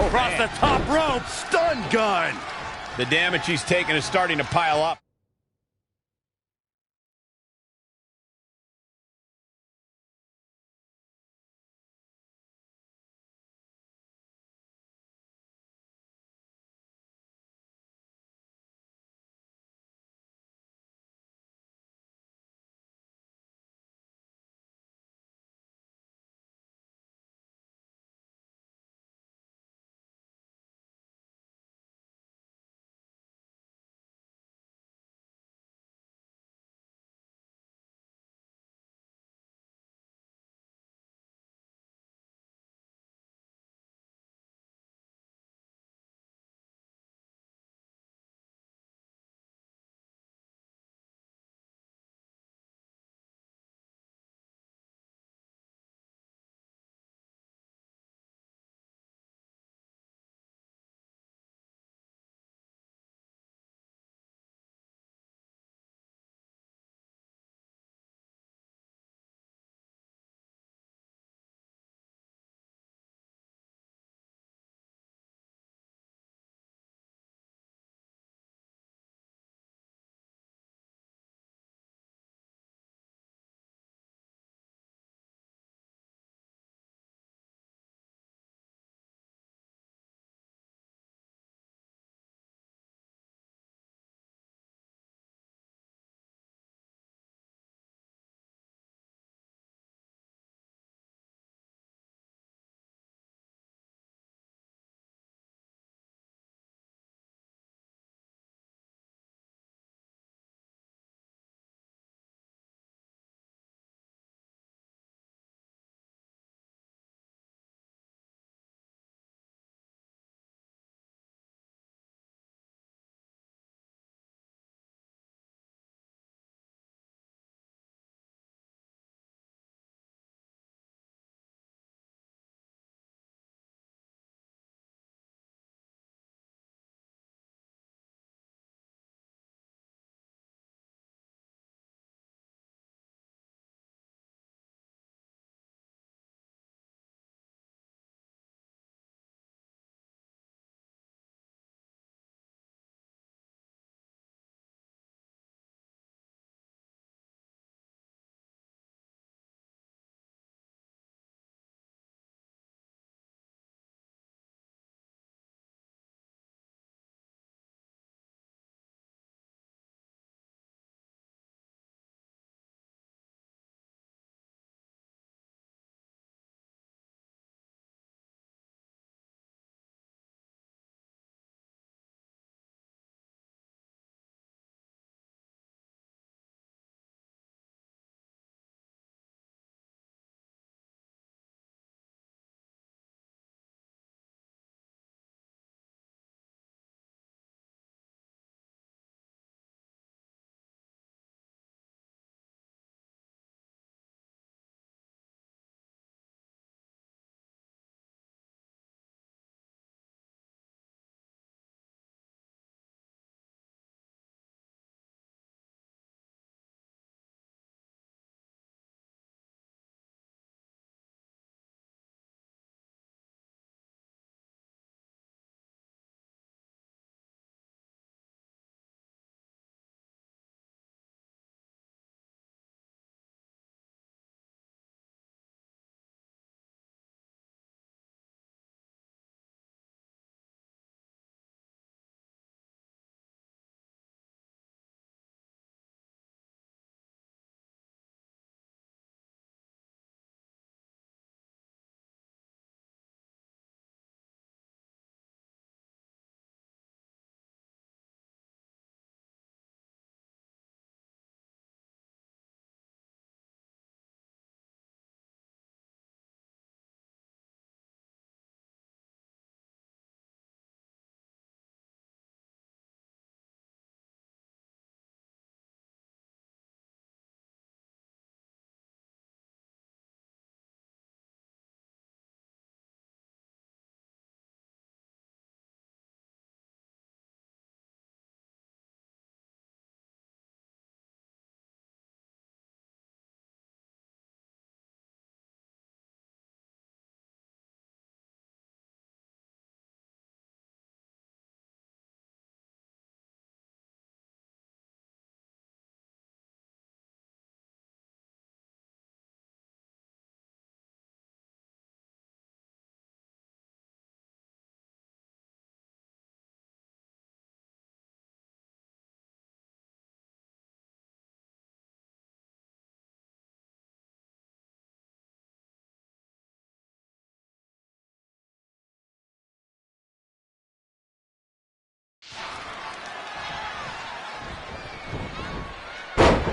Across the top rope, stun gun. The damage he's taken is starting to pile up.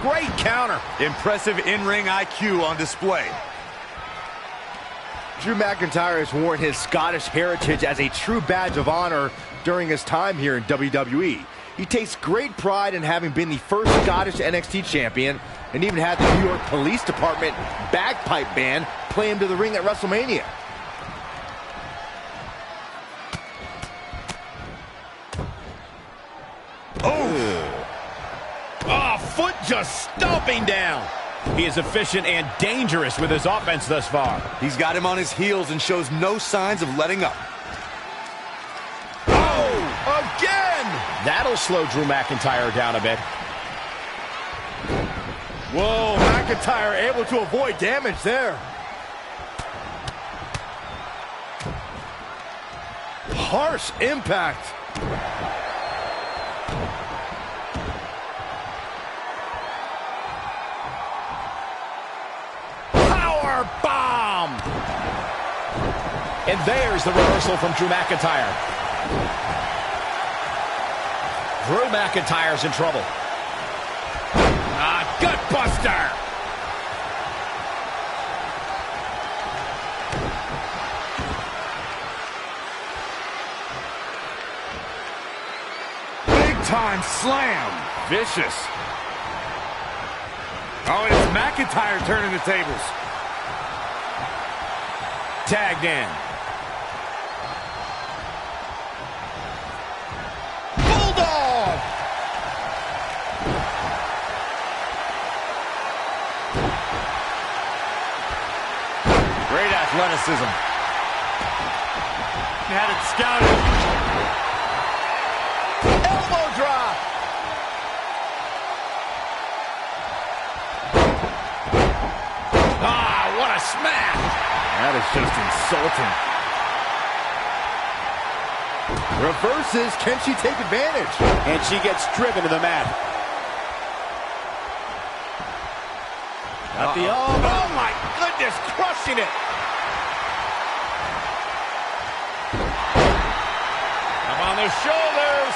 Great counter. Impressive in-ring IQ on display. Drew McIntyre has worn his Scottish heritage as a true badge of honor during his time here in WWE. He takes great pride in having been the first Scottish NXT champion and even had the New York Police Department bagpipe band play him to the ring at WrestleMania. Oh, foot just stomping down. He is efficient and dangerous with his offense thus far. He's got him on his heels and shows no signs of letting up. Oh, again! That'll slow Drew McIntyre down a bit. Whoa, McIntyre able to avoid damage there. Harsh impact. Power bomb! And there's the reversal from Drew McIntyre. Drew McIntyre's in trouble. Gut buster! Big time slam. Vicious. Oh, and it's McIntyre turning the tables. Tagged in. Bulldog! Great athleticism. Had it scouted. Elbow drop! Ah, what a smash! That is just insulting. Reverses, can she take advantage? And she gets driven to the mat. Got the arm. Oh my goodness, crushing it. Up on the shoulders.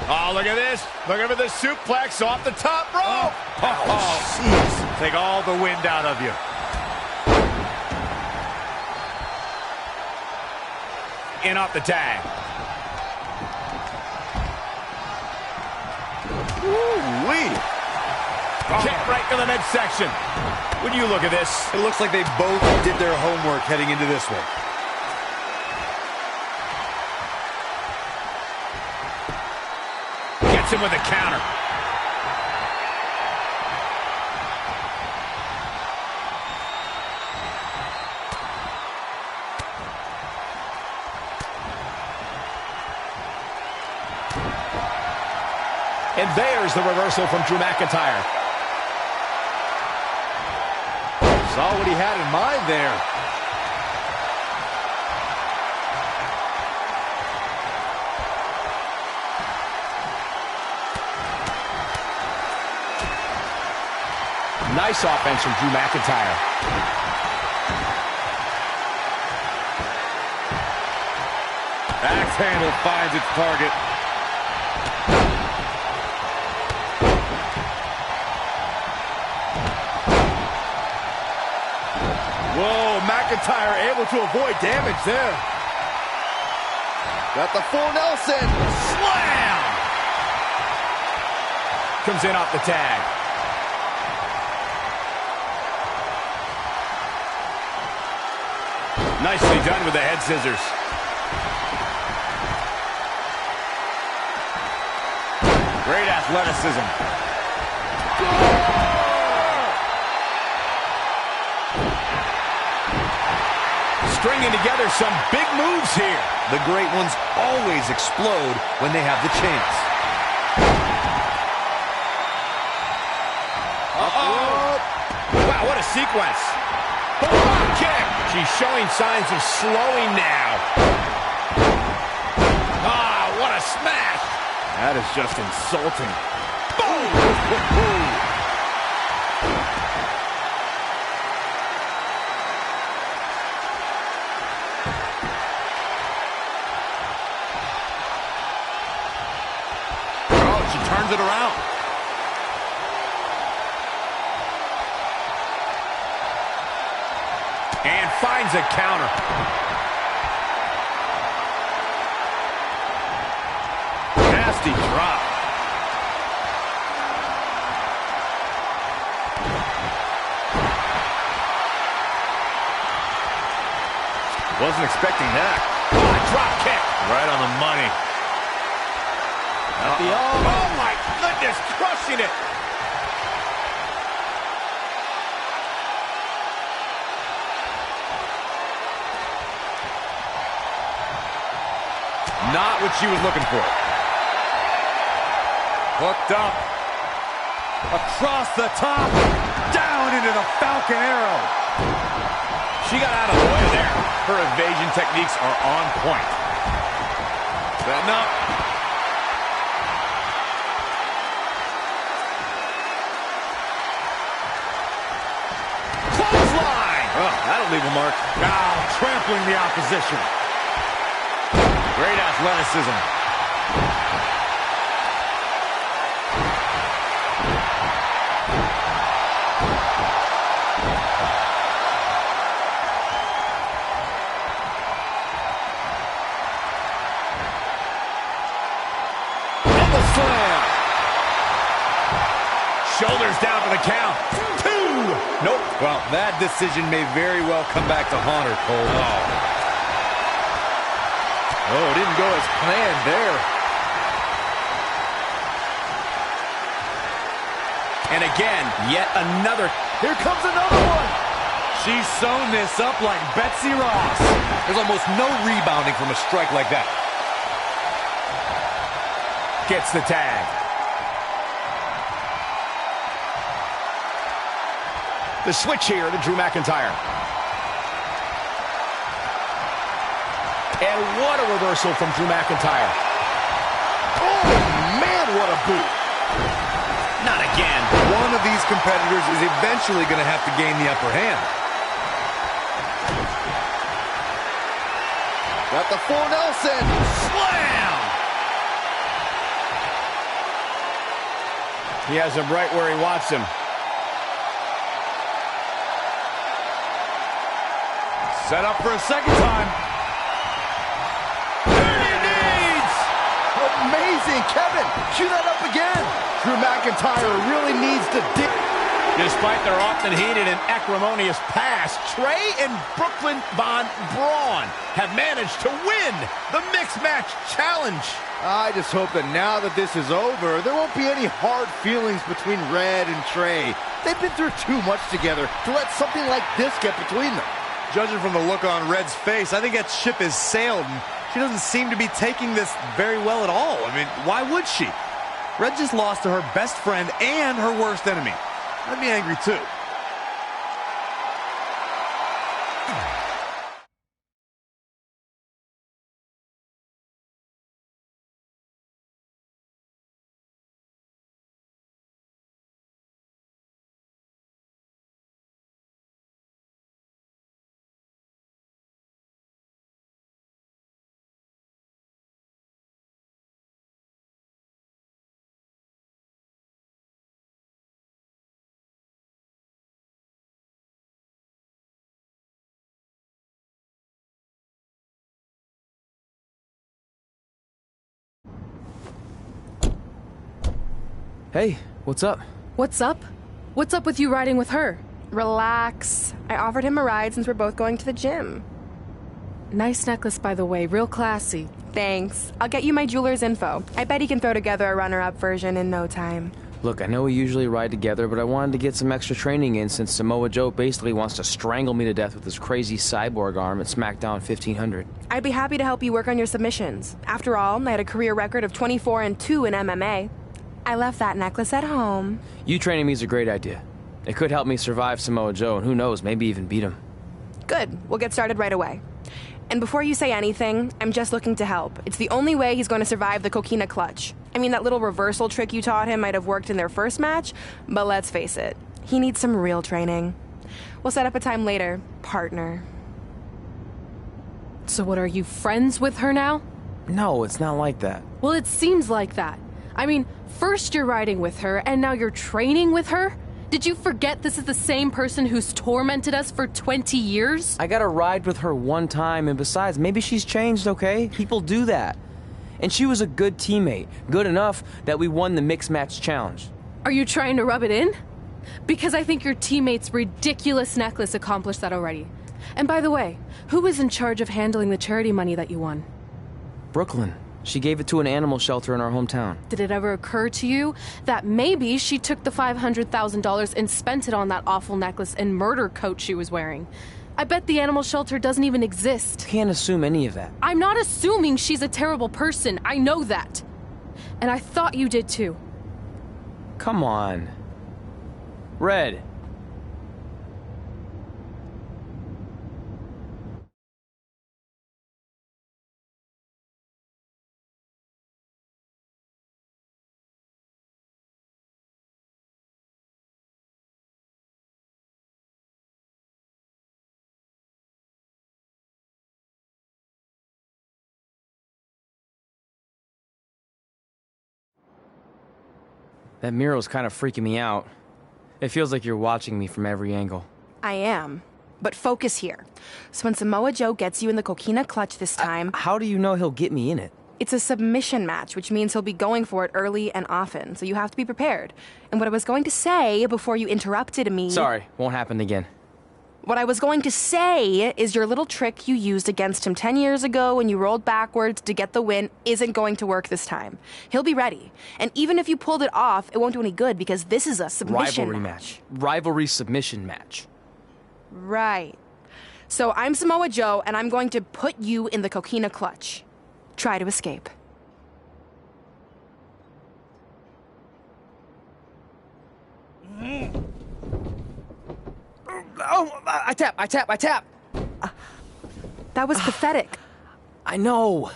Oh, look at this. Look at the suplex off the top rope. Oh, jeez. Take all the wind out of you. In off the tag. Ooh-wee. Kick right to the midsection. When you look at this, It looks like they both did their homework heading into this one. gets him with a counter. And there's the reversal from Drew McIntyre. Saw what he had in mind there. Nice offense from Drew McIntyre. Axe handle finds its target. Whoa, McIntyre able to avoid damage there. Got the full Nelson. Slam! Comes in off the tag. Nicely done with the head scissors. Great athleticism. Stringing together some big moves here. The great ones always explode when they have the chance. Wow, what a sequence. Bulldog kick. She's showing signs of slowing now. Ah, what a smash. That is just insulting. Boom! turns it around. And finds a counter. Nasty drop. Wasn't expecting that. Drop kick. Right on the money. Oh my goodness, crushing it. Not what she was looking for. Hooked up. Across the top. Down into the Falcon Arrow. She got out of the way there. Her evasion techniques are on point. Setting up. Clothesline. Oh, that'll leave a mark. Now trampling the opposition. Great athleticism. Slam. Shoulders down for the count. 2. Nope. Well, that decision may very well come back to haunt her, Cole. Oh, it didn't go as planned there. And again, yet another. Here comes another one. She's sewn this up like Betsy Ross. There's almost no rebounding from a strike like that. Gets the tag. The switch here to Drew McIntyre. And what a reversal from Drew McIntyre. Oh, man, what a boot. Not again. One of these competitors is eventually going to have to gain the upper hand. Got the full Nelson. Slam! He has him right where he wants him. Set up for a second time. There he needs! Amazing, Kevin. Cue that up again. Drew McIntyre really needs to dig. Despite their often heated and acrimonious past, Trey and Brooklyn Von Braun have managed to win the Mixed Match Challenge. I just hope that now that this is over, there won't be any hard feelings between Red and Trey. They've been through too much together to let something like this get between them. Judging from the look on Red's face, I think that ship has sailed, and she doesn't seem to be taking this very well at all. I mean, why would she? Red just lost to her best friend and her worst enemy. I'd be angry too. Hey, what's up? What's up? What's up with you riding with her? Relax. I offered him a ride since we're both going to the gym. Nice necklace, by the way. Real classy. Thanks. I'll get you my jeweler's info. I bet he can throw together a runner-up version in no time. Look, I know we usually ride together, but I wanted to get some extra training in since Samoa Joe basically wants to strangle me to death with his crazy cyborg arm at SmackDown 1500. I'd be happy to help you work on your submissions. After all, I had a career record of 24-2 in MMA. I left that necklace at home. You training me is a great idea. It could help me survive Samoa Joe, and who knows, maybe even beat him. Good. We'll get started right away. And before you say anything, I'm just looking to help. It's the only way he's going to survive the coquina clutch. I mean, that little reversal trick you taught him might have worked in their first match, but let's face it, he needs some real training. We'll set up a time later, partner. So what, are you friends with her now? No, it's not like that. Well, it seems like that. I mean, first you're riding with her, and now you're training with her? Did you forget this is the same person who's tormented us for 20 years? I got to ride with her one time, and besides, maybe she's changed, okay? People do that. And she was a good teammate, good enough that we won the Mixed Match Challenge. Are you trying to rub it in? Because I think your teammate's ridiculous necklace accomplished that already. And by the way, who was in charge of handling the charity money that you won? Brooklyn. She gave it to an animal shelter in our hometown. Did it ever occur to you that maybe she took the $500,000 and spent it on that awful necklace and murder coat she was wearing? I bet the animal shelter doesn't even exist. Can't assume any of that. I'm not assuming she's a terrible person. I know that. And I thought you did too. Come on. Red. That mural's kind of freaking me out. It feels like you're watching me from every angle. I am. But focus here. So when Samoa Joe gets you in the coquina clutch this time... How do you know he'll get me in it? It's a submission match, which means he'll be going for it early and often, so you have to be prepared. And what I was going to say before you interrupted me... Sorry, won't happen again. What I was going to say is your little trick you used against him 10 years ago when you rolled backwards to get the win isn't going to work this time. He'll be ready. And even if you pulled it off, it won't do any good because this is a submission match. Rivalry submission match. Right. So I'm Samoa Joe, and I'm going to put you in the coquina clutch. Try to escape. Oh, I tap. That was pathetic. I know.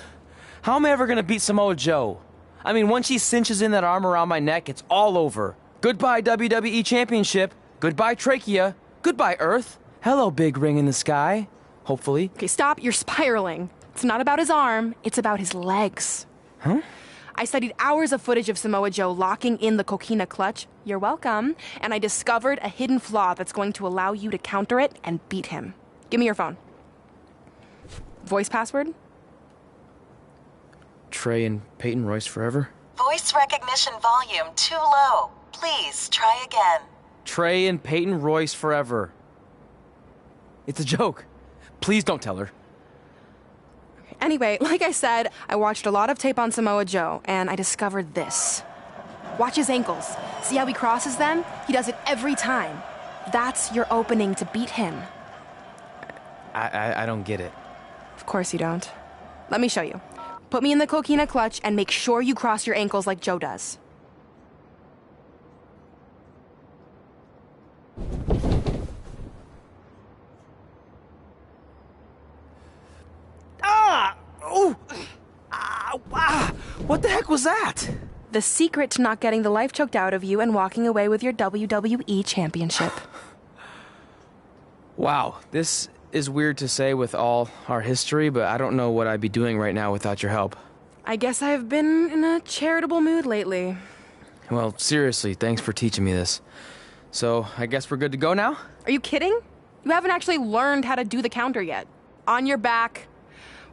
How am I ever gonna beat Samoa Joe? I mean, once she cinches in that arm around my neck, it's all over. Goodbye, WWE Championship. Goodbye, Trachea. Goodbye, Earth. Hello, big ring in the sky. Hopefully. Okay, stop. You're spiraling. It's not about his arm. It's about his legs. Huh? I studied hours of footage of Samoa Joe locking in the coquina clutch. You're welcome. And I discovered a hidden flaw that's going to allow you to counter it and beat him. Give me your phone. Voice password? Trey and Peyton Royce forever? Voice recognition volume too low. Please try again. Trey and Peyton Royce forever. It's a joke. Please don't tell her. Anyway, like I said, I watched a lot of tape on Samoa Joe, and I discovered this. Watch his ankles. See how he crosses them? He does it every time. That's your opening to beat him. I don't get it. Of course you don't. Let me show you. Put me in the coquina clutch and make sure you cross your ankles like Joe does. What the heck was that? The secret to not getting the life choked out of you and walking away with your WWE Championship. Wow, this is weird to say with all our history, but I don't know what I'd be doing right now without your help. I guess I've been in a charitable mood lately. Well, seriously, thanks for teaching me this. So, I guess we're good to go now? Are you kidding? You haven't actually learned how to do the counter yet. On your back.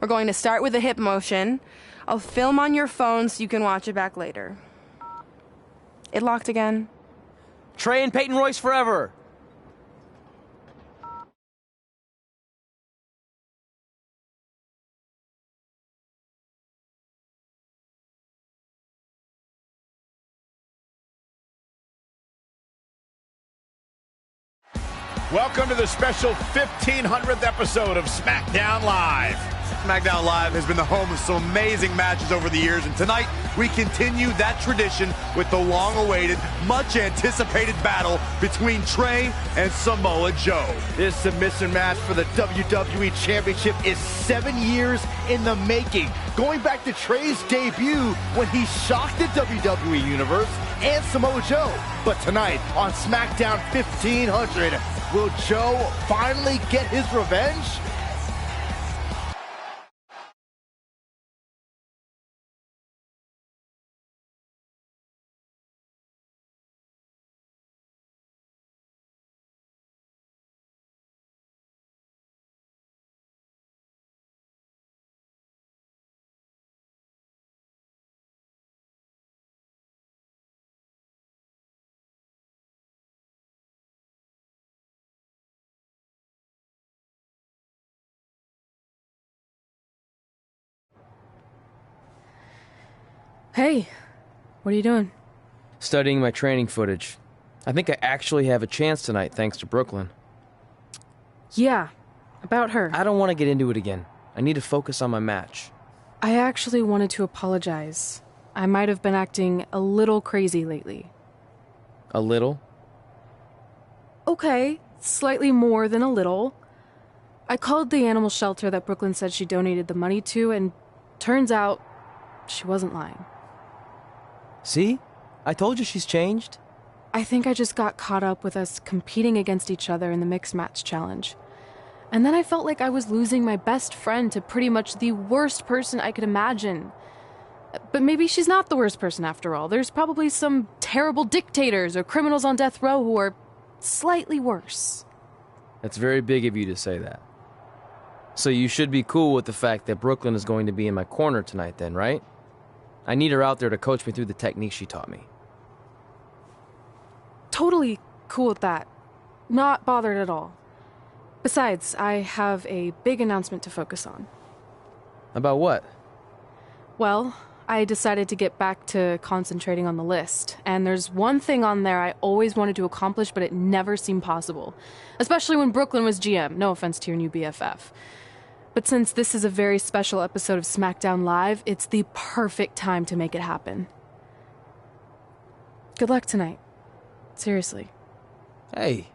We're going to start with a hip motion. I'll film on your phone so you can watch it back later. It locked again. Trey and Peyton Royce forever! Welcome to the special 1500th episode of SmackDown Live. SmackDown Live has been the home of some amazing matches over the years, and tonight we continue that tradition with the long-awaited, much-anticipated battle between Trey and Samoa Joe. This submission match for the WWE Championship is 7 years in the making, going back to Trey's debut when he shocked the WWE Universe and Samoa Joe. But tonight on SmackDown 1500, will Joe finally get his revenge? Hey, what are you doing? Studying my training footage. I think I actually have a chance tonight thanks to Brooklyn. Yeah, about her. I don't want to get into it again. I need to focus on my match. I actually wanted to apologize. I might have been acting a little crazy lately. A little? Okay, slightly more than a little. I called the animal shelter that Brooklyn said she donated the money to, and turns out she wasn't lying. See? I told you she's changed. I think I just got caught up with us competing against each other in the mixed match challenge. And then I felt like I was losing my best friend to pretty much the worst person I could imagine. But maybe she's not the worst person after all. There's probably some terrible dictators or criminals on death row who are slightly worse. That's very big of you to say that. So you should be cool with the fact that Brooklyn is going to be in my corner tonight then, right? I need her out there to coach me through the technique she taught me. Totally cool with that. Not bothered at all. Besides, I have a big announcement to focus on. About what? Well, I decided to get back to concentrating on the list, and there's one thing on there I always wanted to accomplish, but it never seemed possible. Especially when Brooklyn was GM. No offense to your new BFF. But since this is a very special episode of SmackDown Live, it's the perfect time to make it happen. Good luck tonight. Seriously. Hey,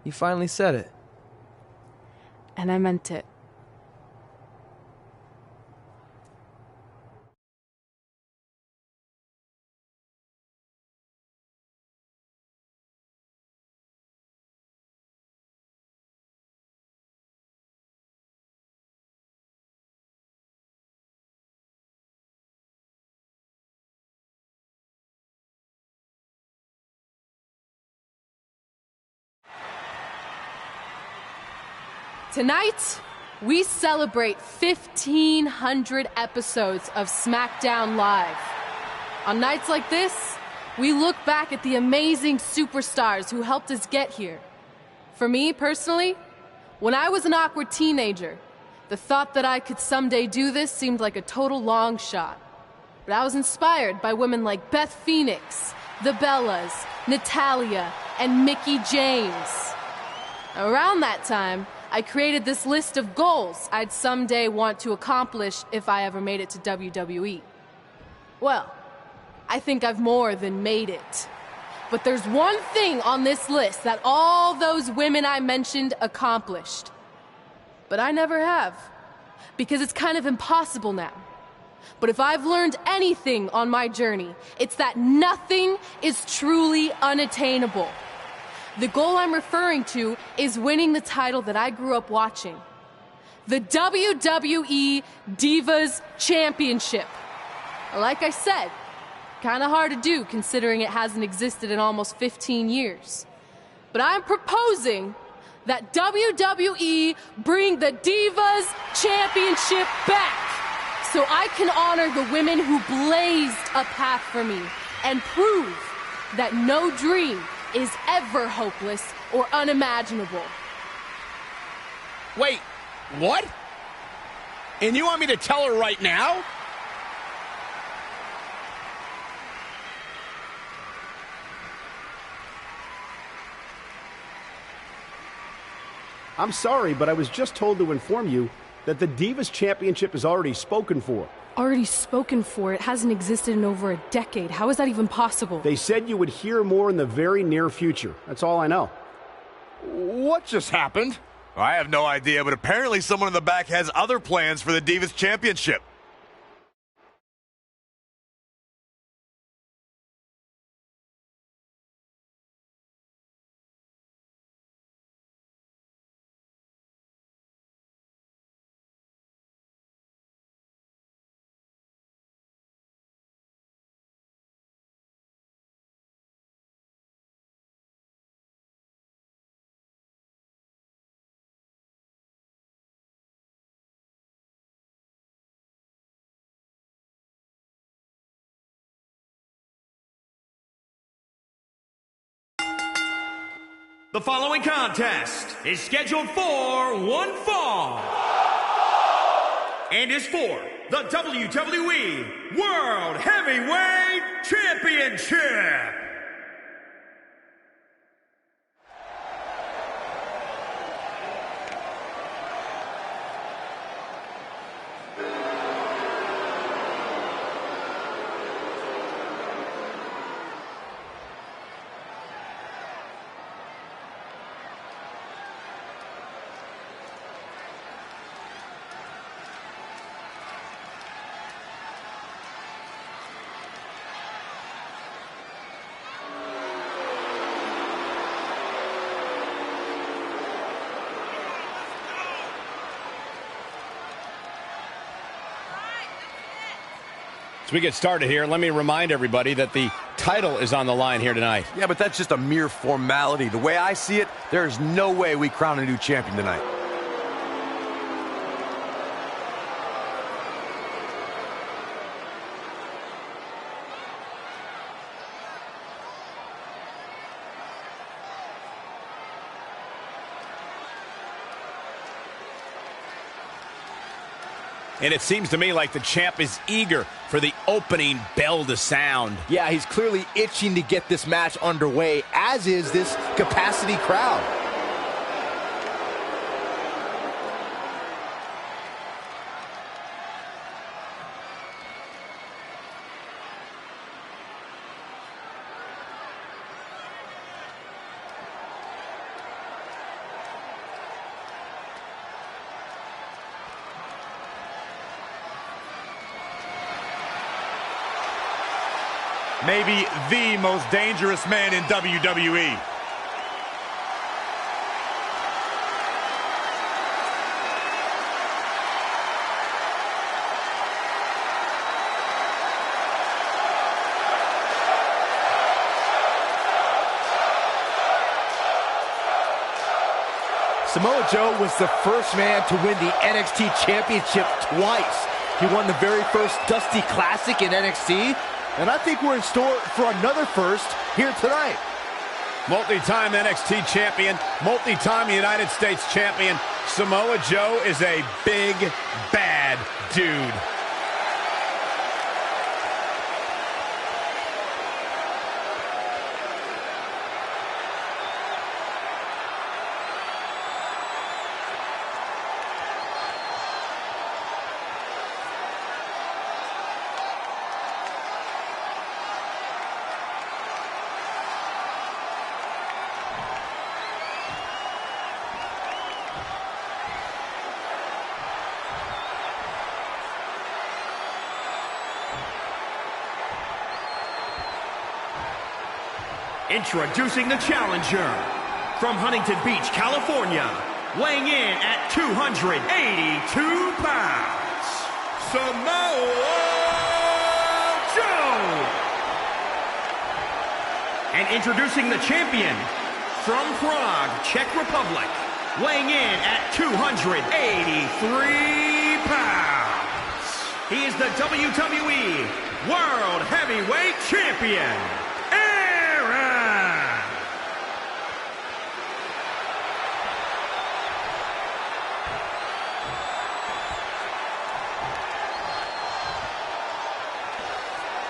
you finally said it. And I meant it. Tonight, we celebrate 1,500 episodes of SmackDown Live. On nights like this, we look back at the amazing superstars who helped us get here. For me, personally, when I was an awkward teenager, the thought that I could someday do this seemed like a total long shot. But I was inspired by women like Beth Phoenix, the Bellas, Natalia, and Mickie James. Around that time, I created this list of goals I'd someday want to accomplish if I ever made it to WWE. Well, I think I've more than made it. But there's one thing on this list that all those women I mentioned accomplished. But I never have, because it's kind of impossible now. But if I've learned anything on my journey, it's that nothing is truly unattainable. The goal I'm referring to is winning the title that I grew up watching. The WWE Divas Championship. Like I said, kind of hard to do considering it hasn't existed in almost 15 years. But I'm proposing that WWE bring the Divas Championship back so I can honor the women who blazed a path for me and prove that no dream is ever hopeless or unimaginable. Wait, what? And you want me to tell her right now? I'm sorry, but I was just told to inform you that the Divas Championship is already spoken for. Already spoken for? It hasn't existed in over a decade. How is that even possible? They said you would hear more in the very near future. That's all I know. What just happened? I have no idea, but apparently someone in the back has other plans for the Divas Championship. The following contest is scheduled for one fall and is for the WWE World Heavyweight Championship. As we get started here, let me remind everybody that the title is on the line here tonight. Yeah, but that's just a mere formality. The way I see it, there's no way we crown a new champion tonight. And it seems to me like the champ is eager for the opening bell to sound. Yeah, he's clearly itching to get this match underway, as is this capacity crowd. Maybe the most dangerous man in WWE. Samoa Joe was the first man to win the NXT Championship twice. He won the very first Dusty Classic in NXT, and I think we're in store for another first here tonight. Multi-time NXT champion, multi-time United States champion. Samoa Joe is a big, bad dude. Introducing the challenger from Huntington Beach, California, weighing in at 282 pounds, Samoa Joe. And introducing the champion from Prague, Czech Republic, weighing in at 283 pounds. He is the WWE World Heavyweight Champion.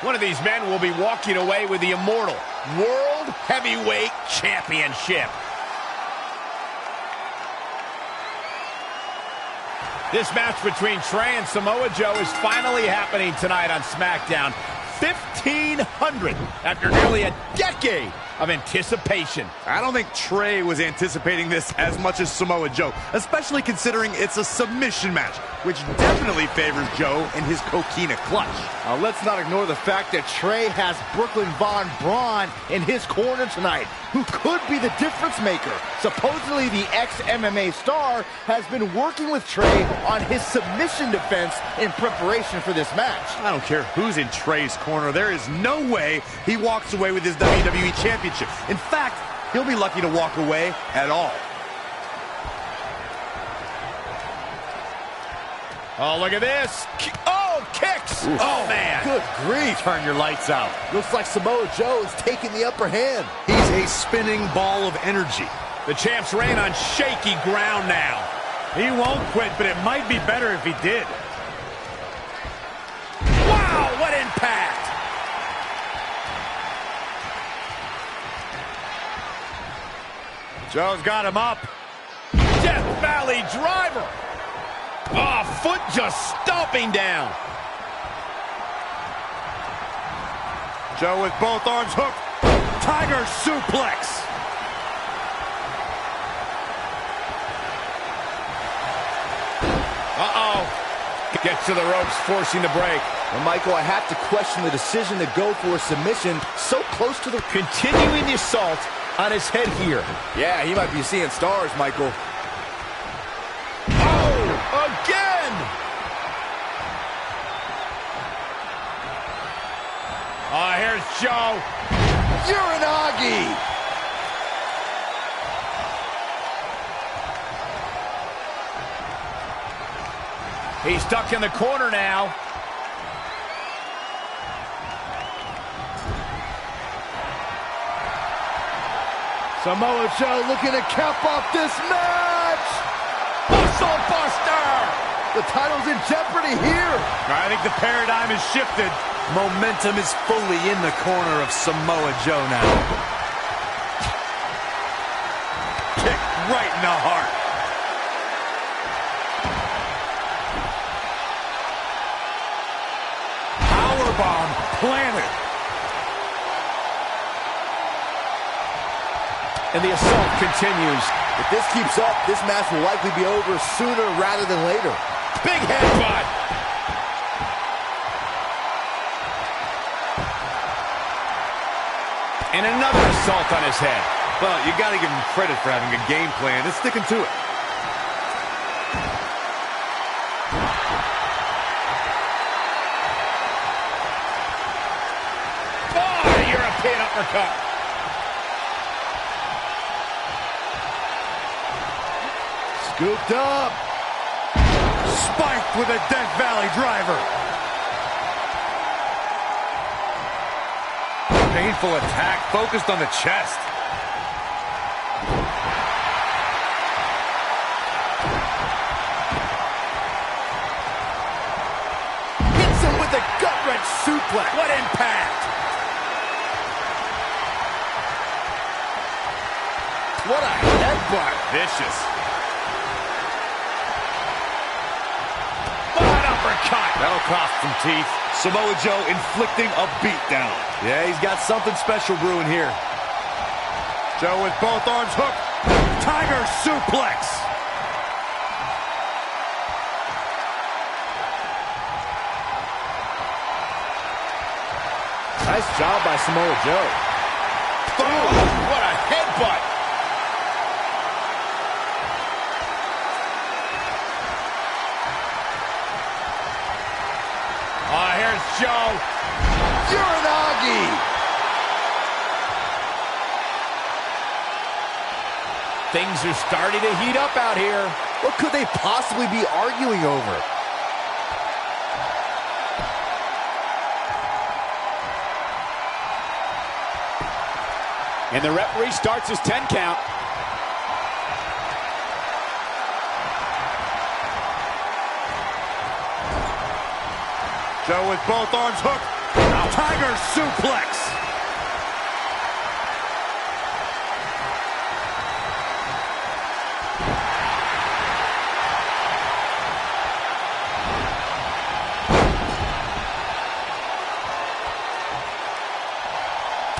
One of these men will be walking away with the immortal World Heavyweight Championship. This match between Trey and Samoa Joe is finally happening tonight on SmackDown. 1,500 after nearly a decade of anticipation. I don't think Trey was anticipating this as much as Samoa Joe, especially considering it's a submission match, which definitely favors Joe in his coquina clutch. Let's not ignore the fact that Trey has Brooklyn Von Braun in his corner tonight, who could be the difference maker. Supposedly, the ex-MMA star has been working with Trey on his submission defense in preparation for this match. I don't care who's in Trey's corner. There is no way he walks away with his WWE Championship. In fact, he'll be lucky to walk away at all. Oh, look at this. Oh, kicks. Oof. Oh, man. Good grief. Turn your lights out. Looks like Samoa Joe is taking the upper hand. He's a spinning ball of energy. The champ's reign on shaky ground now. He won't quit, but it might be better if he did. Joe's got him up. Death Valley driver. Oh, foot just stomping down. Joe with both arms hooked. Tiger suplex. Uh-oh. Gets to the ropes, forcing the break. Well, Michael, I have to question the decision to go for a submission so close to the... Continuing the assault on his head here. Yeah, he might be seeing stars, Michael. Oh, again! Here's Joe. Uranagi! He's stuck in the corner now. Samoa Joe looking to cap off this match! Muscle Buster! The title's in jeopardy here! I think the paradigm has shifted. Momentum is fully in the corner of Samoa Joe now. Kick right in the heart. Powerbomb planted. And the assault continues. If this keeps up, this match will likely be over sooner rather than later. Big headbutt. And another assault on his head. Well, you got to give him credit for having a game plan and sticking to it. Oh, European uppercut. Scooped up. Spiked with a Death Valley driver. Painful attack focused on the chest. Hits him with a gut-wrench suplex. What impact! What a headbutt. Vicious. What uppercut! That'll cost some teeth. Samoa Joe inflicting a beatdown. Yeah, he's got something special brewing here. Joe with both arms hooked. Tiger suplex. Nice job by Samoa Joe. Oh, what a headbutt! Here's Joe. Uranagi! Things are starting to heat up out here. What could they possibly be arguing over? And the referee starts his 10 count. Joe with both arms hooked. Tiger suplex.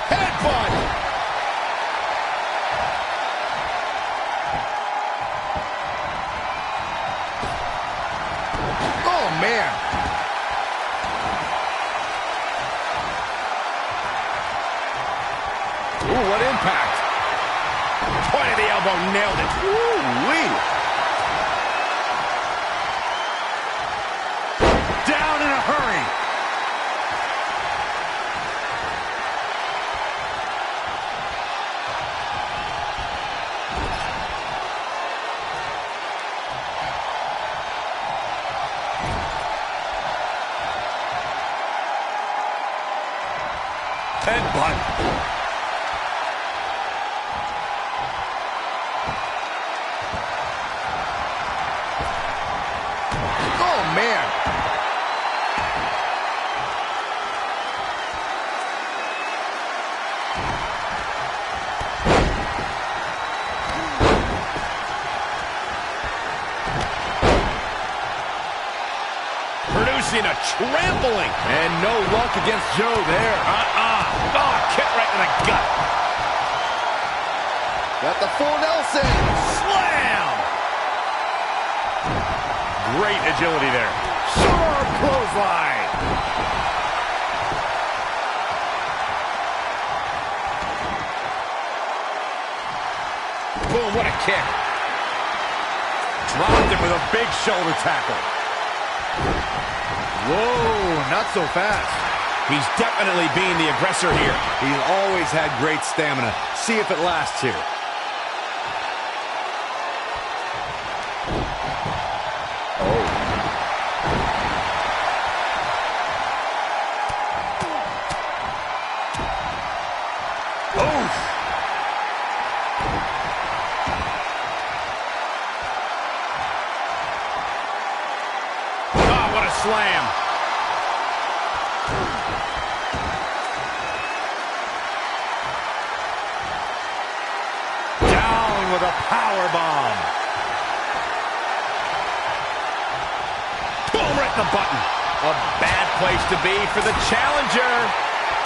Headbutt! Oh, man. Ooh, what impact. Point of the elbow, nailed it. Ooh-wee. Down in a hurry. Headbutt. Oh, man. Cena trampling. And no luck against Joe there. Oh, kick right in the gut. Got the full Nelson. Slam. Great agility there. Sure, clothesline. Boom, what a kick. Dropped him with a big shoulder tackle. Whoa, not so fast. He's definitely being the aggressor here. He's always had great stamina. See if it lasts here. Slam. Down with a power bomb. Boom, right in the button. A bad place to be for the challenger.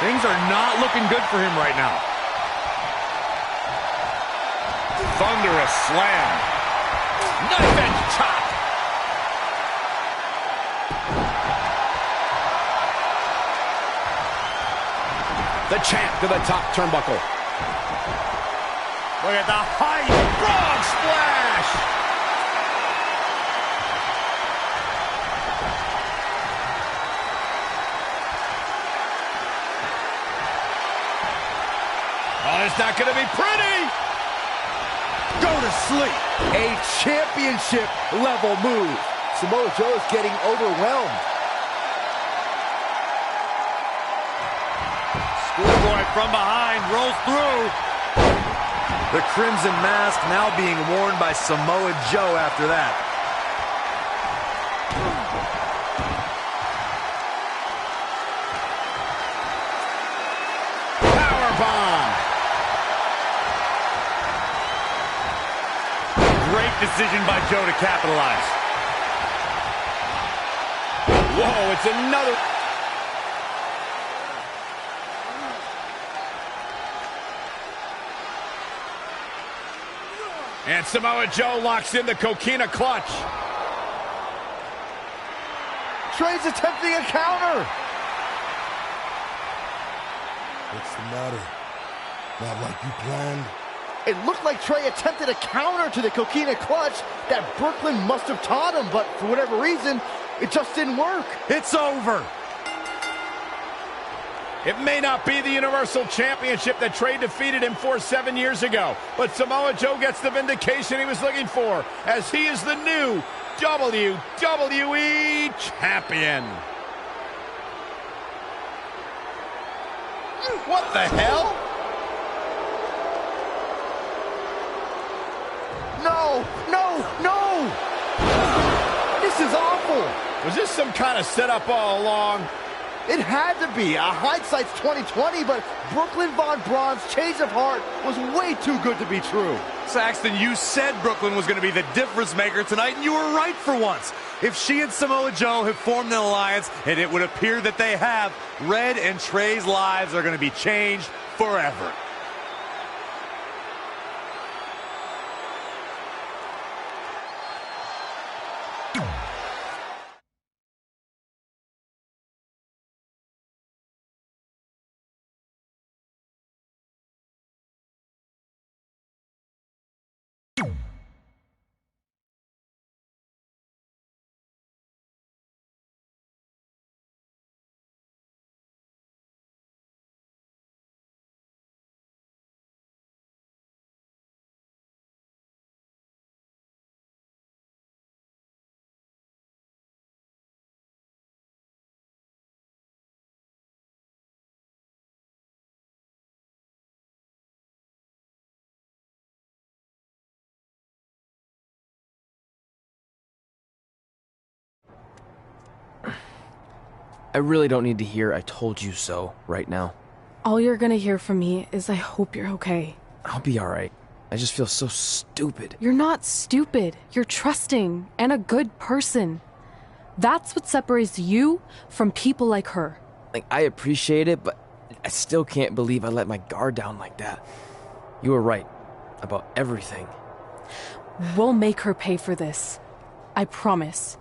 Things are not looking good for him right now. Thunderous slam. Knife edge chop. The champ to the top turnbuckle. Look at the height. Frog splash. Oh, it's not going to be pretty. Go to sleep. A championship level move. Samoa Joe is getting overwhelmed. Schoolboy from behind rolls through. The Crimson Mask now being worn by Samoa Joe after that. Powerbomb. Great decision by Joe to capitalize. Whoa, it's another... And Samoa Joe locks in the Coquina clutch. Trey's attempting a counter. What's the matter? Not like you planned? It looked like Trey attempted a counter to the Coquina clutch that Brooklyn must have taught him, but for whatever reason, it just didn't work. It's over. It may not be the Universal Championship that Trey defeated him for 7 years ago, but Samoa Joe gets the vindication he was looking for, as he is the new WWE Champion. What the hell? No, no, no! This is awful. Was this some kind of setup all along? It had to be. Hindsight's 20/20, but Brooklyn Von Braun's change of heart was way too good to be true. Saxton, you said Brooklyn was going to be the difference maker tonight, and you were right for once. If she and Samoa Joe have formed an alliance, and it would appear that they have, Red and Trey's lives are going to be changed forever. I really don't need to hear "I told you so" right now. All you're gonna hear from me is I hope you're okay. I'll be alright. I just feel so stupid. You're not stupid. You're trusting and a good person. That's what separates you from people like her. Like, I appreciate it, but I still can't believe I let my guard down like that. You were right about everything. We'll make her pay for this. I promise.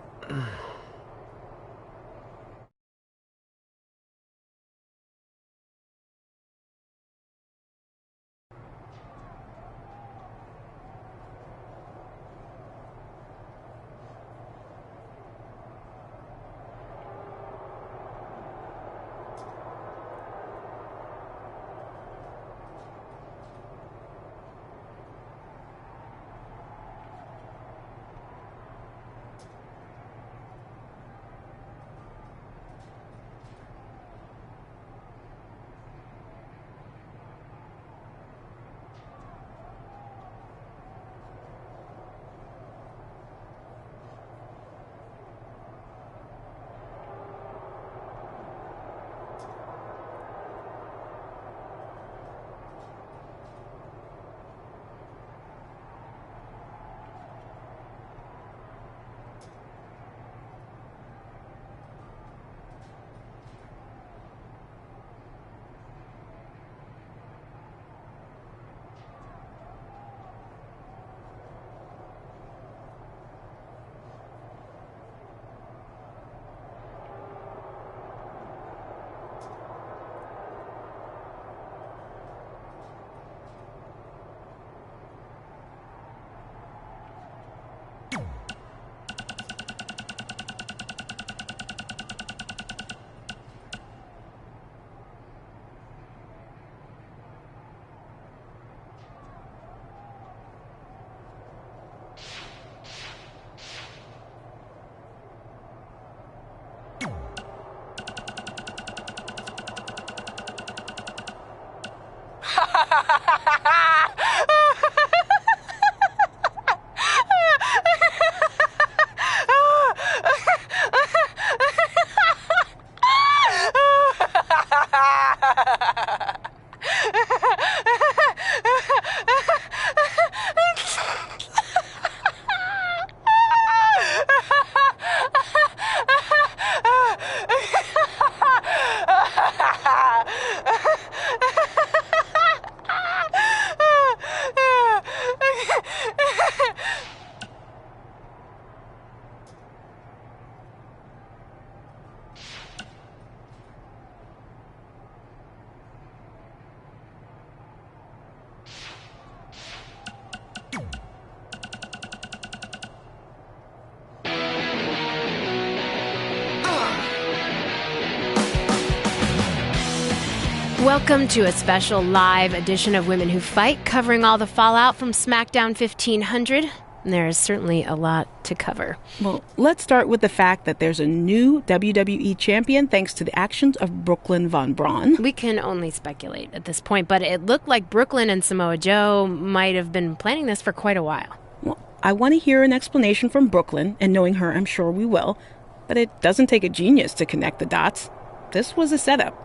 Welcome to a special live edition of Women Who Fight, covering all the fallout from SmackDown 1500. There is certainly a lot to cover. Well, let's start with the fact that there's a new WWE champion thanks to the actions of Brooklyn Von Braun. We can only speculate at this point, but it looked like Brooklyn and Samoa Joe might have been planning this for quite a while. Well, I want to hear an explanation from Brooklyn, and knowing her, I'm sure we will. But it doesn't take a genius to connect the dots. This was a setup.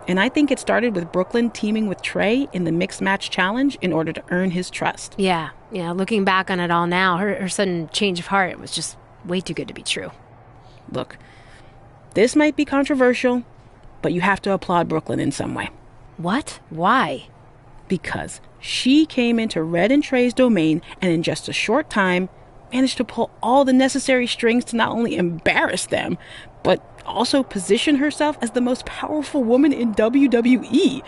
And I think it started with Brooklyn teaming with Trey in the Mixed Match Challenge in order to earn his trust. Yeah. Looking back on it all now, her sudden change of heart was just way too good to be true. Look, this might be controversial, but you have to applaud Brooklyn in some way. What? Why? Because she came into Red and Trey's domain and in just a short time managed to pull all the necessary strings to not only embarrass them, but also position herself as the most powerful woman in WWE.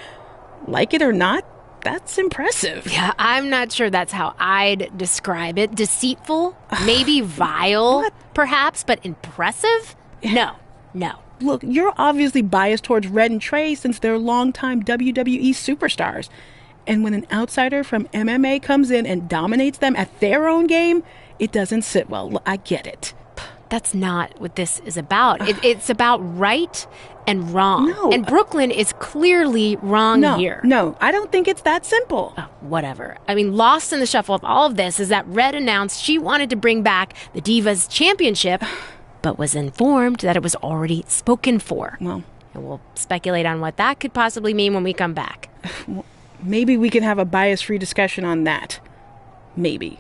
Like it or not, that's impressive. Yeah, I'm not sure that's how I'd describe it. Deceitful? Maybe vile, perhaps, but impressive? No. Look, you're obviously biased towards Red and Trey since they're longtime WWE superstars. And when an outsider from MMA comes in and dominates them at their own game, it doesn't sit well. I get it. That's not what this is about. It's about right and wrong. No. And Brooklyn is clearly wrong here. No, I don't think it's that simple. Whatever. I mean, lost in the shuffle of all of this is that Red announced she wanted to bring back the Divas Championship, but was informed that it was already spoken for. Well, and we'll speculate on what that could possibly mean when we come back. Well, maybe we can have a bias-free discussion on that. Maybe.